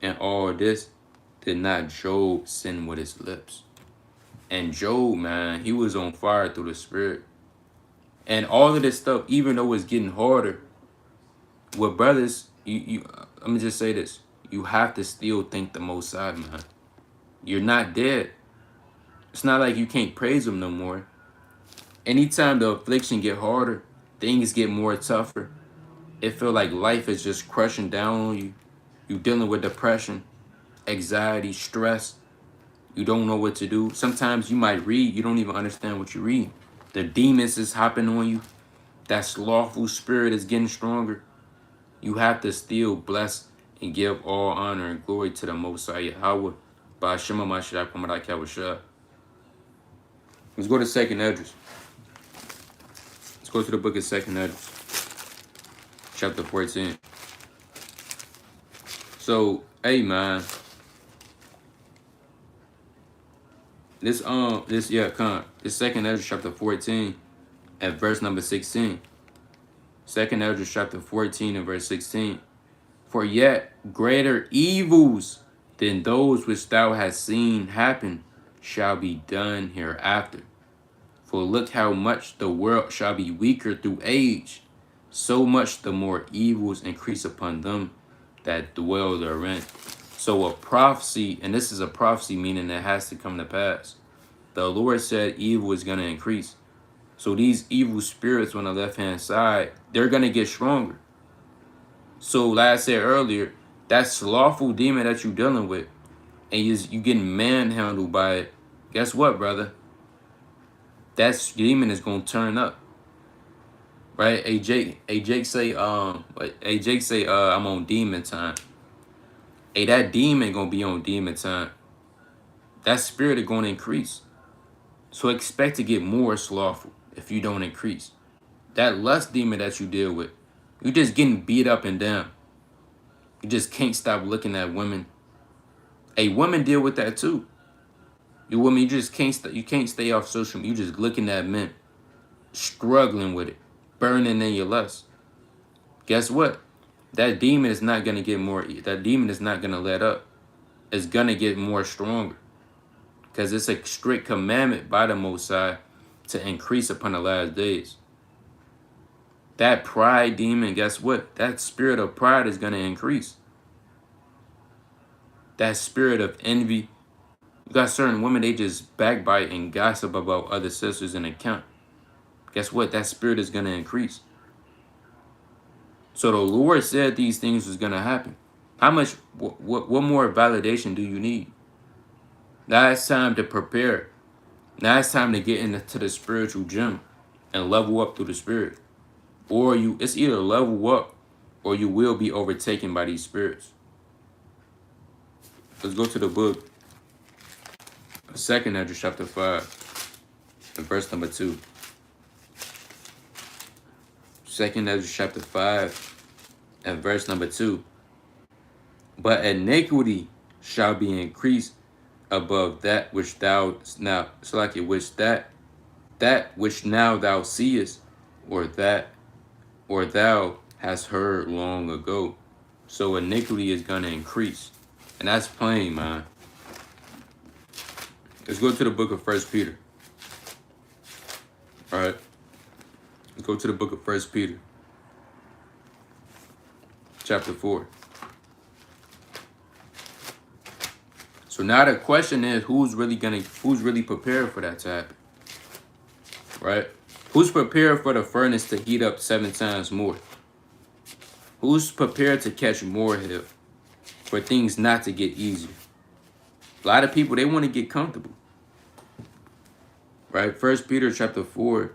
And all this did not Job sin with his lips. And Job, man, he was on fire through the spirit. And all of this stuff, even though it's getting harder, with brothers, let me just say this. You have to still thank the Most High, man. You're not dead. It's not like you can't praise him no more. Anytime the affliction get harder, things get more tougher. It feel like life is just crushing down on you. You dealing with depression, anxiety, stress. You don't know what to do. Sometimes you might read, you don't even understand what you read. The demons is hopping on you. That slothful spirit is getting stronger. You have to still bless and give all honor and glory to the Most High Yahweh. Let's go to Second Esdras. Let's go to the book of Second Esdras, chapter 14. So, hey man, This second Ezra chapter 14 at verse number 16. Second Ezra chapter 14 and verse 16. For yet greater evils than those which thou hast seen happen shall be done hereafter. For look how much the world shall be weaker through age, so much the more evils increase upon them that dwell therein. So a prophecy, and this is a prophecy meaning it has to come to pass. The Lord said evil is going to increase. So these evil spirits on the left-hand side, they're going to get stronger. So like I said earlier, that slothful demon that you're dealing with, and you getting manhandled by it, guess what, brother? That demon is going to turn up. Right? Jake say, I'm on demon time. Hey, that demon going to be on demon time. That spirit is going to increase. So expect to get more slothful if you don't increase. That lust demon that you deal with, you're just getting beat up and down. You just can't stop looking at women. Hey, women deal with that too. You women, you just can't stay off social media. You just looking at men, struggling with it, burning in your lust. Guess what? That demon is not gonna get more. That demon is not gonna let up. It's gonna get more stronger, because it's a strict commandment by the Most High to increase upon the last days. That pride demon, guess what? That spirit of pride is gonna increase. That spirit of envy. You got certain women, they just backbite and gossip about other sisters in the camp. Guess what? That spirit is going to increase. So the Lord said these things was going to happen. How much, what more validation do you need? Now it's time to prepare. Now it's time to get into the spiritual gym and level up through the spirit. Or it's either level up or you will be overtaken by these spirits. Let's go to the book. Second Ezra chapter 5 and verse number 2. Second Ezra chapter 5 and verse number 2. But iniquity shall be increased above that which thou now that which now thou seest, or thou hast heard long ago. So iniquity is gonna increase. And that's plain, man. Let's go to the book of 1 Peter. All right. Let's go to the book of 1 Peter. Chapter 4. So now the question is, who's really prepared for that to happen? Right? Who's prepared for the furnace to heat up 7 times more? Who's prepared to catch more hell? For things not to get easier? A lot of people, they want to get comfortable. Right? 1 Peter chapter 4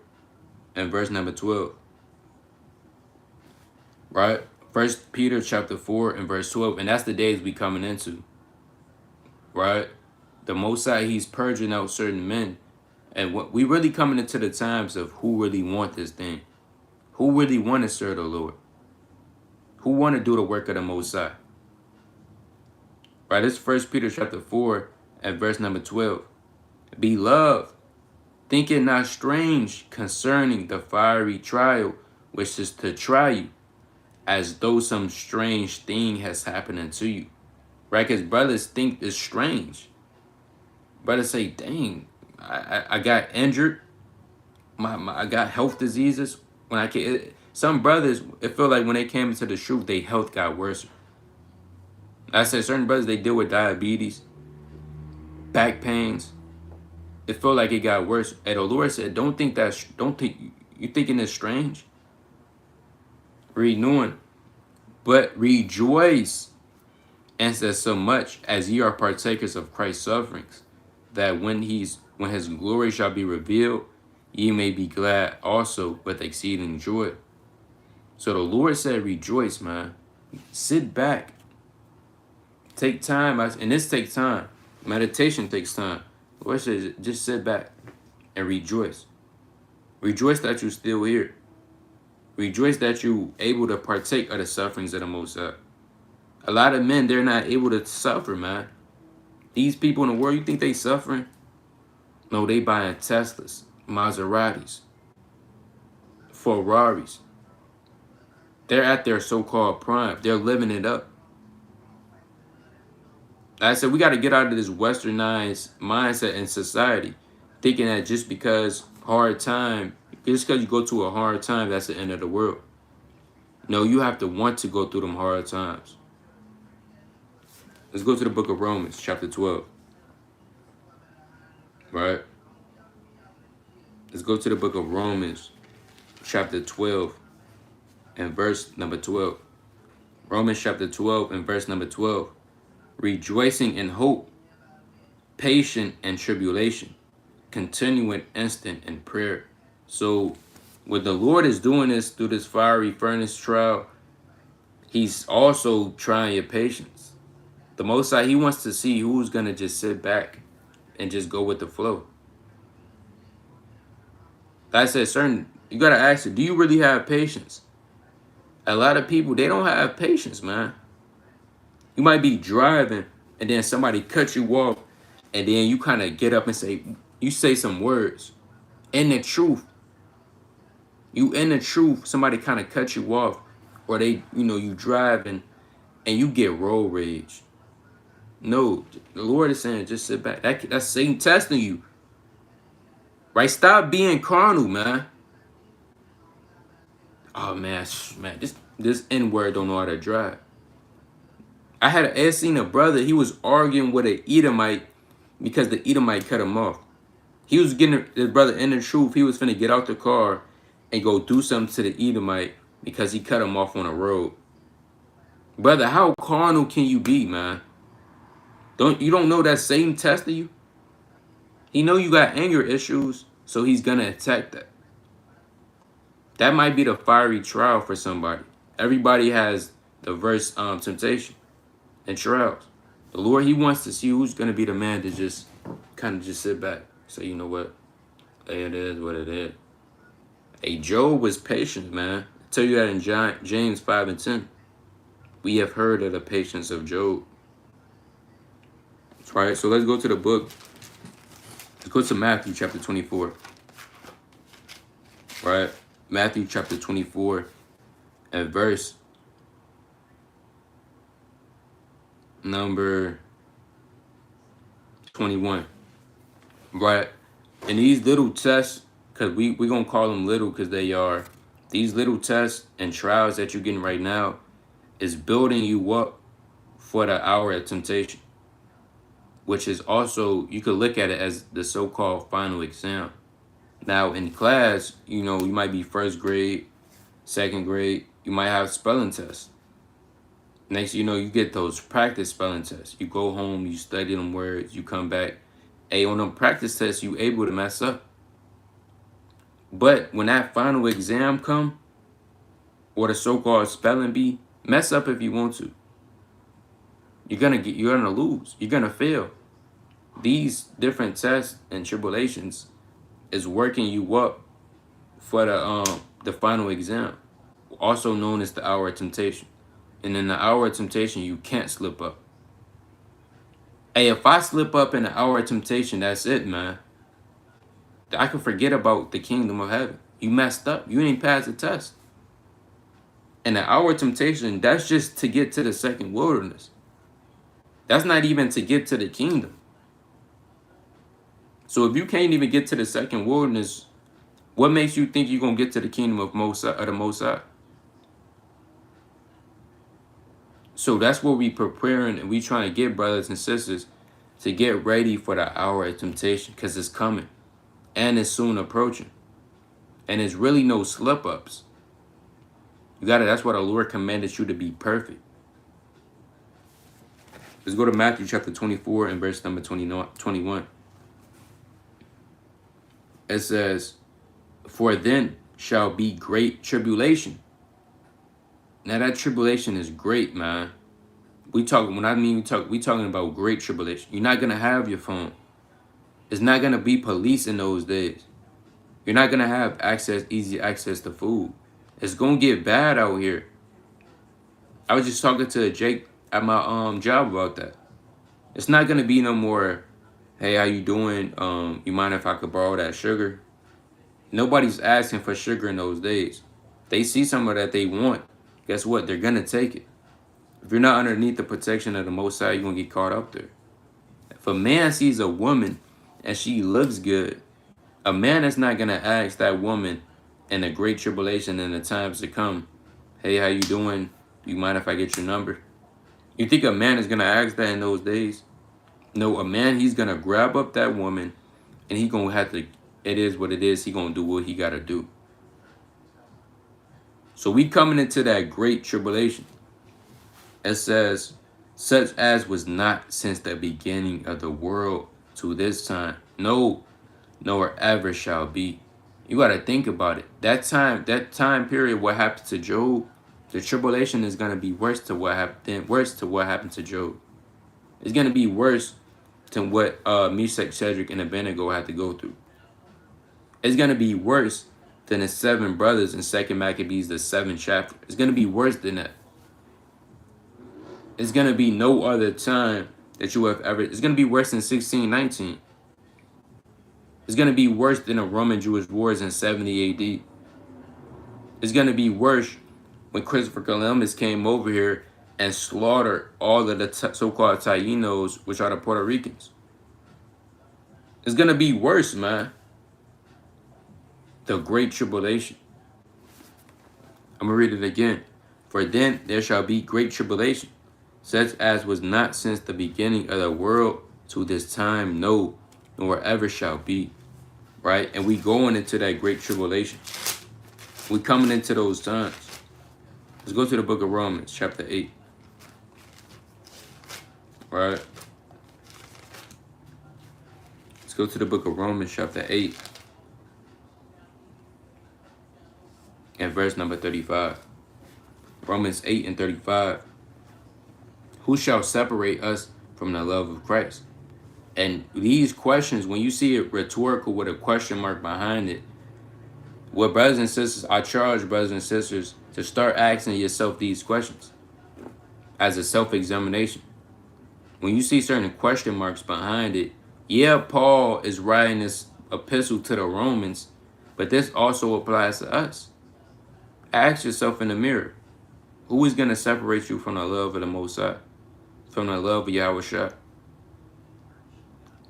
and verse number 12. Right? 1 Peter chapter 4 and verse 12. And that's the days we coming into. Right? The Most High, he's purging out certain men. And what we really coming into the times of who really want this thing. Who really want to serve the Lord. Who want to do the work of the Most High. Right? It's 1 Peter chapter 4 and verse number 12. Beloved, think it not strange concerning the fiery trial which is to try you, as though some strange thing has happened unto you. Right? Because brothers think it's strange. Brothers say, dang, I got injured. I got health diseases. Some brothers, it feel like when they came into the truth, their health got worse. I said certain brothers, they deal with diabetes, back pains. It felt like it got worse. And the Lord said, you thinking it's strange? Renewing. But rejoice, and says so much as ye are partakers of Christ's sufferings, that when his glory shall be revealed, ye may be glad also with exceeding joy. So the Lord said, rejoice, man. Sit back. Take time, and this takes time. Meditation takes time. The Lord says, just sit back and rejoice. Rejoice that you're still here. Rejoice that you're able to partake of the sufferings of the Most High. A lot of men, they're not able to suffer, man. These people in the world, you think they suffering? No, they buying Teslas, Maseratis, Ferraris. They're at their so-called prime. They're living it up. Like I said, we got to get out of this westernized mindset in society, thinking that just because you go to a hard time, that's the end of the world. No, you have to want to go through them hard times. Let's go to the book of Romans, chapter 12. Right? Let's go to the book of Romans, chapter 12, and verse number 12. Romans chapter 12 and verse number 12. Rejoicing in hope, patient in tribulation, continuing instant in prayer. So, what the Lord is doing is through this fiery furnace trial, He's also trying your patience. The Most High, He wants to see who's going to just sit back and just go with the flow. Like I said, you got to ask her, do you really have patience? A lot of people, they don't have patience, man. You might be driving and then somebody cuts you off and then you kind of get up and you say some words. In the truth, somebody kind of cuts you off or you driving and you get road rage. No, the Lord is saying just sit back. That's Satan testing you. Right? Stop being carnal, man. Oh, man, this N-word don't know how to drive. I seen a brother, he was arguing with an Edomite because the Edomite cut him off. He was getting his brother in the truth. He was finna get out the car and go do something to the Edomite because he cut him off on the road. Brother, how carnal can you be, man? You don't know that Satan tested you? He know you got anger issues, so he's gonna attack that. That might be the fiery trial for somebody. Everybody has diverse temptation and trials. The Lord, He wants to see who's gonna be the man to just kind of just sit back. Say, you know what? Hey, it is what it is. Hey, Job was patient, man. I tell you that in James 5 and 10. We have heard of the patience of Job. Right, so let's go to the book. Let's go to Matthew chapter 24. Right? Matthew chapter 24 and verse number 21. Right? And these little tests, because we're going to call them little because they are. These little tests and trials that you're getting right now is building you up for the hour of temptation. Which is also, you could look at it as the so-called final exam. Now, in class, you might be first grade, second grade, you might have spelling tests. Next, you get those practice spelling tests. You go home, you study them words, you come back. Hey, on them practice tests, you able to mess up. But when that final exam come, or the so-called spelling bee, mess up if you want to. You're gonna lose. You're gonna fail. These different tests and tribulations is working you up for the final exam, also known as the hour of temptation. And in the hour of temptation, you can't slip up. Hey, if I slip up in the hour of temptation, that's it, man. I can forget about the kingdom of heaven. You messed up. You ain't passed the test. And the hour of temptation, that's just to get to the second wilderness. That's not even to get to the kingdom. So if you can't even get to the second wilderness, what makes you think you're going to get to the kingdom of the Most High? So that's what we preparing and we trying to get brothers and sisters to get ready for the hour of temptation because it's coming and it's soon approaching. And there's really no slip-ups. That's why the Lord commanded you to be perfect. Let's go to Matthew chapter 24 and verse number 21. It says, for then shall be great tribulation. Now that tribulation is great, man. We talking about great tribulation. You're not gonna have your phone. It's not gonna be police in those days. You're not gonna have easy access to food. It's gonna get bad out here. I was just talking to Jake at my job about that. It's not gonna be no more Hey, how you doing? You mind if I could borrow that sugar? Nobody's asking for sugar in those days. They see some of that they want. Guess what? They're gonna take it. If you're not underneath the protection of the Most High, you're gonna get caught up there. If a man sees a woman and she looks good, a man is not gonna ask that woman in the great tribulation in the times to come, hey, how you doing? Do you mind if I get your number? You think a man is gonna ask that in those days? No, a man, he's gonna grab up that woman and he gonna have to, it is what it is, he gonna do what he gotta do. So we coming into that great tribulation. It says, such as was not since the beginning of the world to this time, no, nor ever shall be. You got to think about it. That time period, what happened to Job, the tribulation is going to be worse to what happened to Job. It's going to be worse than what Meshach, Shadrach, and Abednego had to go through. It's going to be worse than the 7 brothers in 2 Maccabees, the 7th chapter. It's going to be worse than that. It's going to be no other time that you have ever. It's going to be worse than 1619. It's going to be worse than the Roman-Jewish wars in 70 AD. It's going to be worse when Christopher Columbus came over here and slaughtered all of the so-called Tainos, which are the Puerto Ricans. It's going to be worse, man. The Great Tribulation. I'm going to read it again. For then there shall be great tribulation, such as was not since the beginning of the world to this time, no, nor ever shall be. Right? And we going into that great tribulation. We coming into those times. Let's go to the book of Romans, chapter 8. Right? Let's go to the book of Romans, chapter 8. And verse number 35. Romans 8 and 35. Who shall separate us from the love of Christ? And these questions, when you see it rhetorical with a question mark behind it, well, brothers and sisters, I charge brothers and sisters to start asking yourself these questions as a self-examination. When you see certain question marks behind it, yeah, Paul is writing this epistle to the Romans, but this also applies to us. Ask yourself in the mirror, who is going to separate you from the love of the Most High, from the love of Yahweh?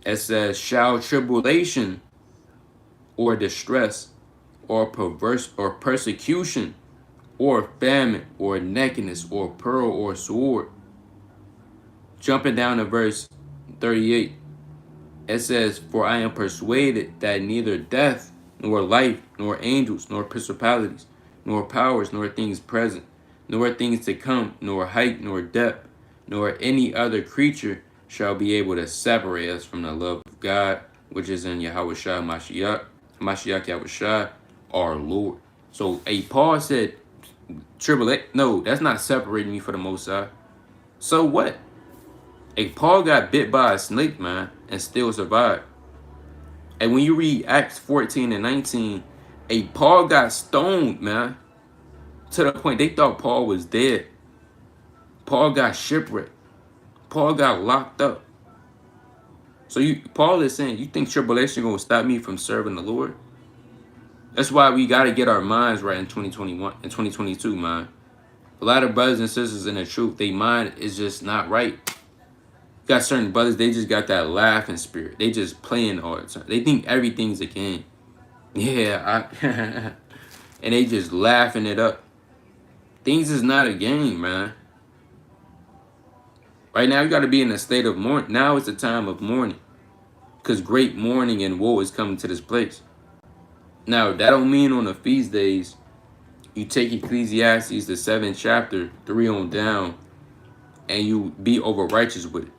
It says, shall tribulation or distress or persecution or famine or nakedness or peril or sword. Jumping down to verse 38, it says, for I am persuaded that neither death nor life nor angels nor principalities nor powers nor things present nor things to come nor height nor depth nor any other creature shall be able to separate us from the love of God, which is in Yahweh Shai Mashiach Yahweh Shai, our Lord. So, Paul said, tribulate. No, that's not separating me from the Most High. So what? Paul got bit by a snake, man, and still survived. And when you read Acts 14 and 19, Paul got stoned, man, to the point they thought Paul was dead. Paul got shipwrecked. Paul got locked up. So Paul is saying, you think tribulation gonna stop me from serving the Lord? That's why we gotta get our minds right in 2021 and 2022, man. A lot of brothers and sisters in the truth, their mind is just not right. You got certain brothers, they just got that laughing spirit. They just playing all the time. They think everything's a game. Yeah, and they just laughing it up. Things is not a game, man. Right now, you got to be in a state of mourning. Now is the time of mourning, because great mourning and woe is coming to this place. Now, that don't mean on the feast days, you take Ecclesiastes, the 7th chapter, 3 on down, and you be over righteous with it.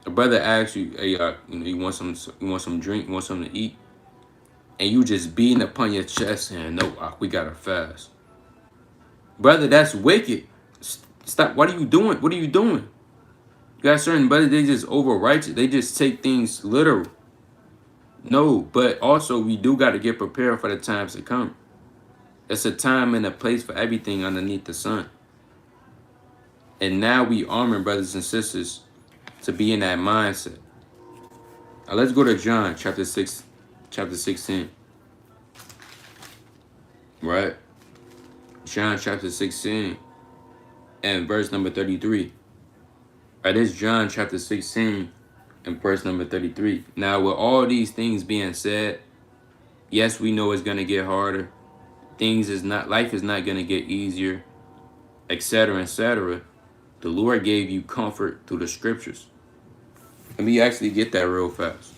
A brother asks you, hey, you want some drink, you want something to eat, and you just beating upon your chest and no, we gotta fast. Brother, that's wicked. Stop. What are you doing? What are you doing? You got certain brothers, they just over righteous. They just take things literal. No, but also we do got to get prepared for the times to come. It's a time and a place for everything underneath the sun. And now we arming brothers and sisters to be in that mindset. Let's go to John chapter 16. Right? John chapter 16 and verse number 33. Right, this John chapter 16 and verse number 33. Now, with all these things being said, yes, we know it's gonna get harder. Life is not gonna get easier, etc., etc. The Lord gave you comfort through the scriptures. Let me actually get that real fast.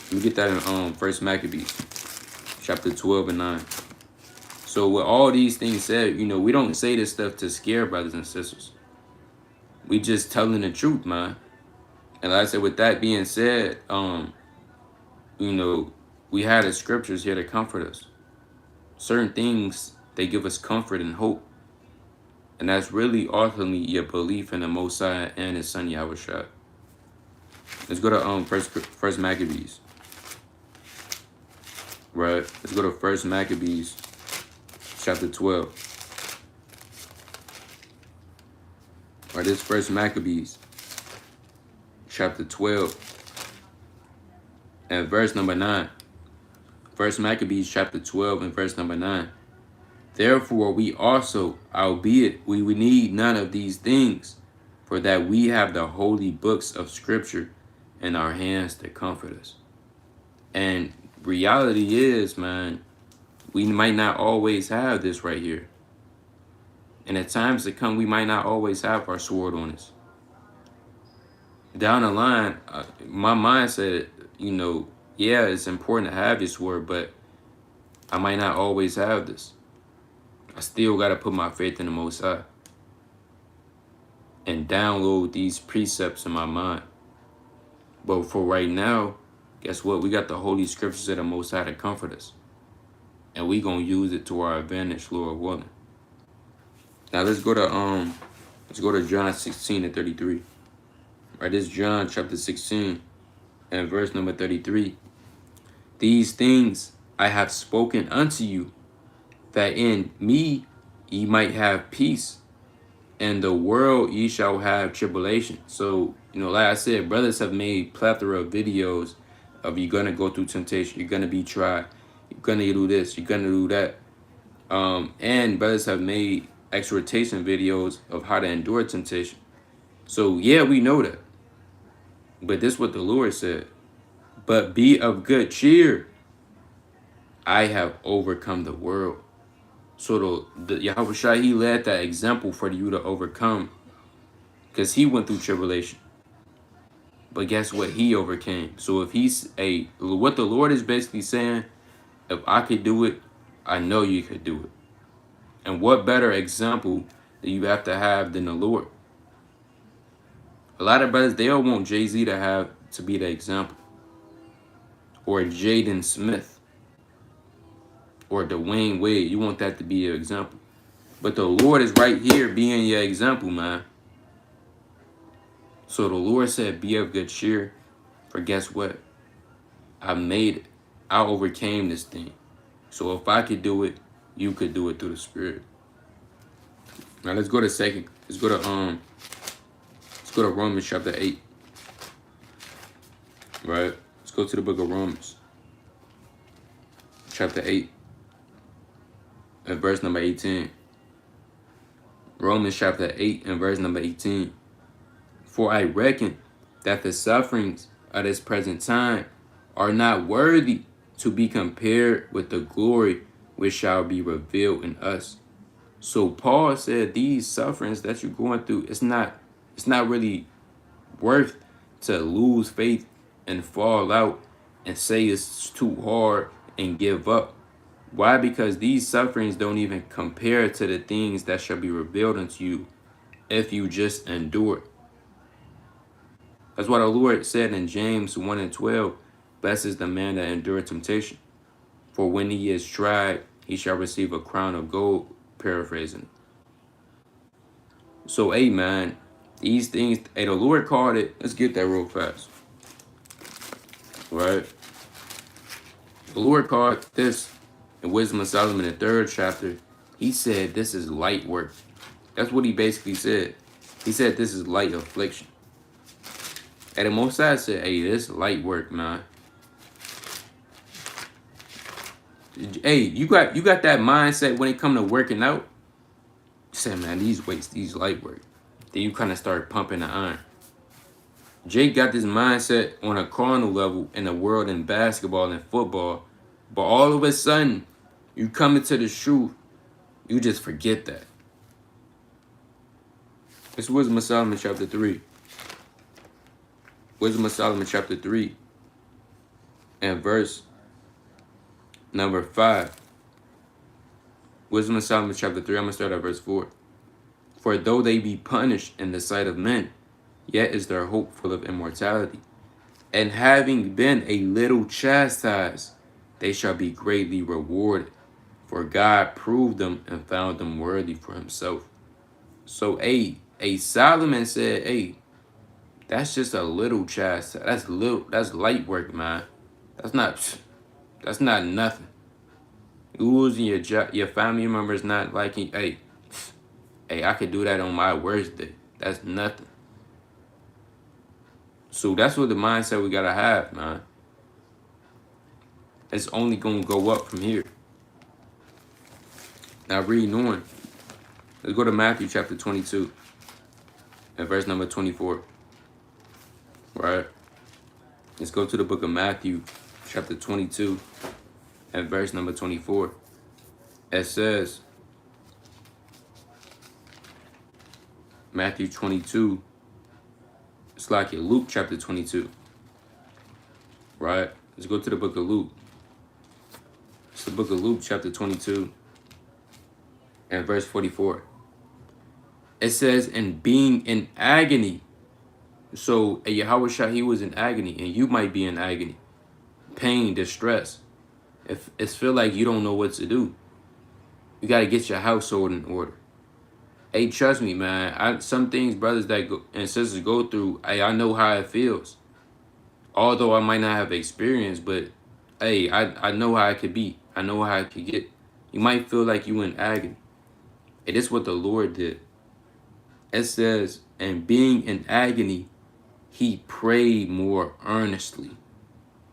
Let me get that in First Maccabees chapter 12 and 9. So with all these things said, we don't say this stuff to scare brothers and sisters. We just telling the truth, man. And like I said, with that being said, we have the scriptures here to comfort us. Certain things, they give us comfort and hope. And that's really ultimately your belief in the Most High and His Son Yahushua. Let's go to First Maccabees. Right. Let's go to First Maccabees chapter 12. Right, this First Maccabees chapter 12 and verse number 9. First Maccabees chapter 12 and verse number 9. Therefore we also, albeit we need none of these things, for that we have the holy books of scripture in our hands to comfort us. And reality is, man, we might not always have this right here. And at times to come, we might not always have our sword on us. Down the line, my mind said, yeah, it's important to have your sword, but I might not always have this. I still got to put my faith in the Most High and download these precepts in my mind. But for right now, guess what? We got the Holy Scriptures of the Most High to comfort us. And we going to use it to our advantage, Lord willing. Now let's go to John 16 and 33. Right, this is John chapter 16 and verse number 33. These things I have spoken unto you, that in me ye might have peace. In the world ye shall have tribulation. So, like I said, brothers have made plethora of videos of you're going to go through temptation. You're going to be tried. You're going to do this. You're going to do that. And brothers have made exhortation videos of how to endure temptation. So, yeah, we know that. But this is what the Lord said. But be of good cheer. I have overcome the world. So the Yahushua, He led that example for you to overcome. Because He went through tribulation. But guess what? He overcame. So if what the Lord is basically saying, if I could do it, I know you could do it. And what better example do you have to have than the Lord? A lot of brothers, they all want Jay-Z to be the example. Or Jaden Smith. Or Dwayne Wade. You want that to be your example. But the Lord is right here being your example, man. So the Lord said, be of good cheer. For guess what? I made it. I overcame this thing. So if I could do it, you could do it through the Spirit. Now let's go to Romans chapter 8. Right? Let's go to the book of Romans. Chapter 8. And verse number 18. Romans chapter 8 and verse number 18. For I reckon that the sufferings of this present time are not worthy to be compared with the glory which shall be revealed in us. So Paul said these sufferings that you're going through, it's not really worth to lose faith and fall out and say it's too hard and give up. Why? Because these sufferings don't even compare to the things that shall be revealed unto you if you just endure. That's what the Lord said in James 1 and 12. Blessed is the man that endureth temptation. For when he is tried, he shall receive a crown of gold. Paraphrasing. So, hey, man, these things, the Lord called it. Let's get that real fast. Right? The Lord called this in Wisdom of Solomon, the 3rd chapter. He said this is light work. That's what he basically said. He said this is light affliction. And the Most High said, hey, this light work, man. Hey, you got that mindset when it come to working out. You say, man, these weights, these light work. Then you kind of start pumping the iron. Jake got this mindset on a carnal level in the world in basketball and football. But all of a sudden, you come into the truth, you just forget that. It's Wisdom of Solomon chapter 3. Wisdom of Solomon chapter 3 and verse number 5. Wisdom of Solomon chapter 3, I'm going to start at verse 4. For though they be punished in the sight of men, yet is their hope full of immortality. And having been a little chastised, they shall be greatly rewarded. For God proved them and found them worthy for himself. So, Solomon said, hey, that's just a little chastised. That's light work, man. That's not nothing. You losing your job, your family members not liking, hey, I could do that on my worst day. That's nothing. So that's what the mindset we gotta have, man. It's only gonna go up from here. Now reading on. Let's go to Matthew chapter 22 and verse number 24. Right? Let's go to the book of Matthew chapter 22 and verse number 24. It says, Matthew 22, it's like Luke chapter 22. Right? Let's go to the book of Luke. It's the book of Luke chapter 22 and verse 44. It says, and being in agony. So Yahweh Shah, he was in agony, and you might be in agony, pain, distress. If it's feel like you don't know what to do, you got to get your household in order. Hey, trust me, man. Some things brothers and sisters go through, I know how it feels. Although I might not have experience, but hey, I know how it could be. I know how it could get. You might feel like you in agony. It is what the Lord did. It says, and being in agony, he prayed more earnestly.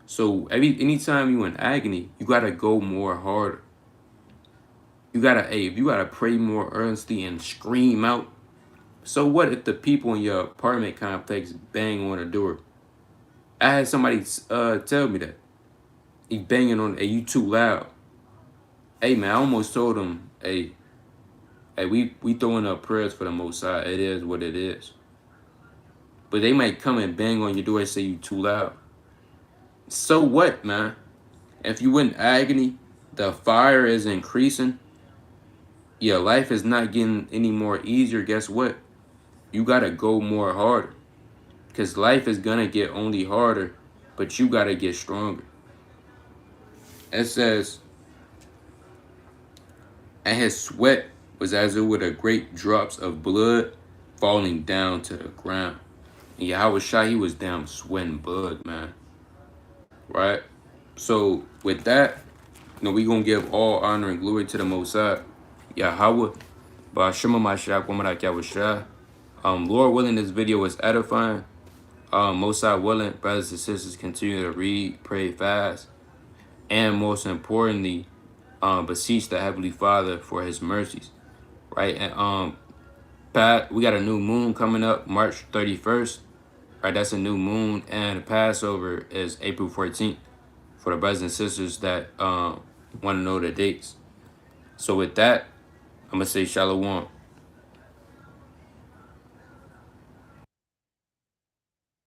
So anytime you in agony, you gotta go more harder. You gotta, if you gotta pray more earnestly and scream out. So what if the people in your apartment complex bang on the door? I had somebody tell me that. He banging on, hey, you too loud. Hey man, I almost told him, hey, we throwing up prayers for the Most High. It is what it is. But they might come and bang on your door and say you too loud. So what, man? If you in agony, the fire is increasing, your life is not getting any more easier, guess what? You got to go more harder. Because life is going to get only harder, but you got to get stronger. It says, and his sweat was as it were the great drops of blood falling down to the ground. And Yahweh Shai, he was down sweating blood, man. Right? So with that, we going to give all honor and glory to the Most High, Yahweh. Ba'ashema Mashiach Womadak Yahushua. Lord willing, this video was edifying. Most High willing, brothers and sisters, continue to read, pray, fast, and most importantly, beseech the Heavenly Father for his mercies. Right? And we got a new moon coming up, March 31st. Right, that's a new moon, and Passover is April 14th for the brothers and sisters that want to know the dates. So with that, I'm going to say shalom.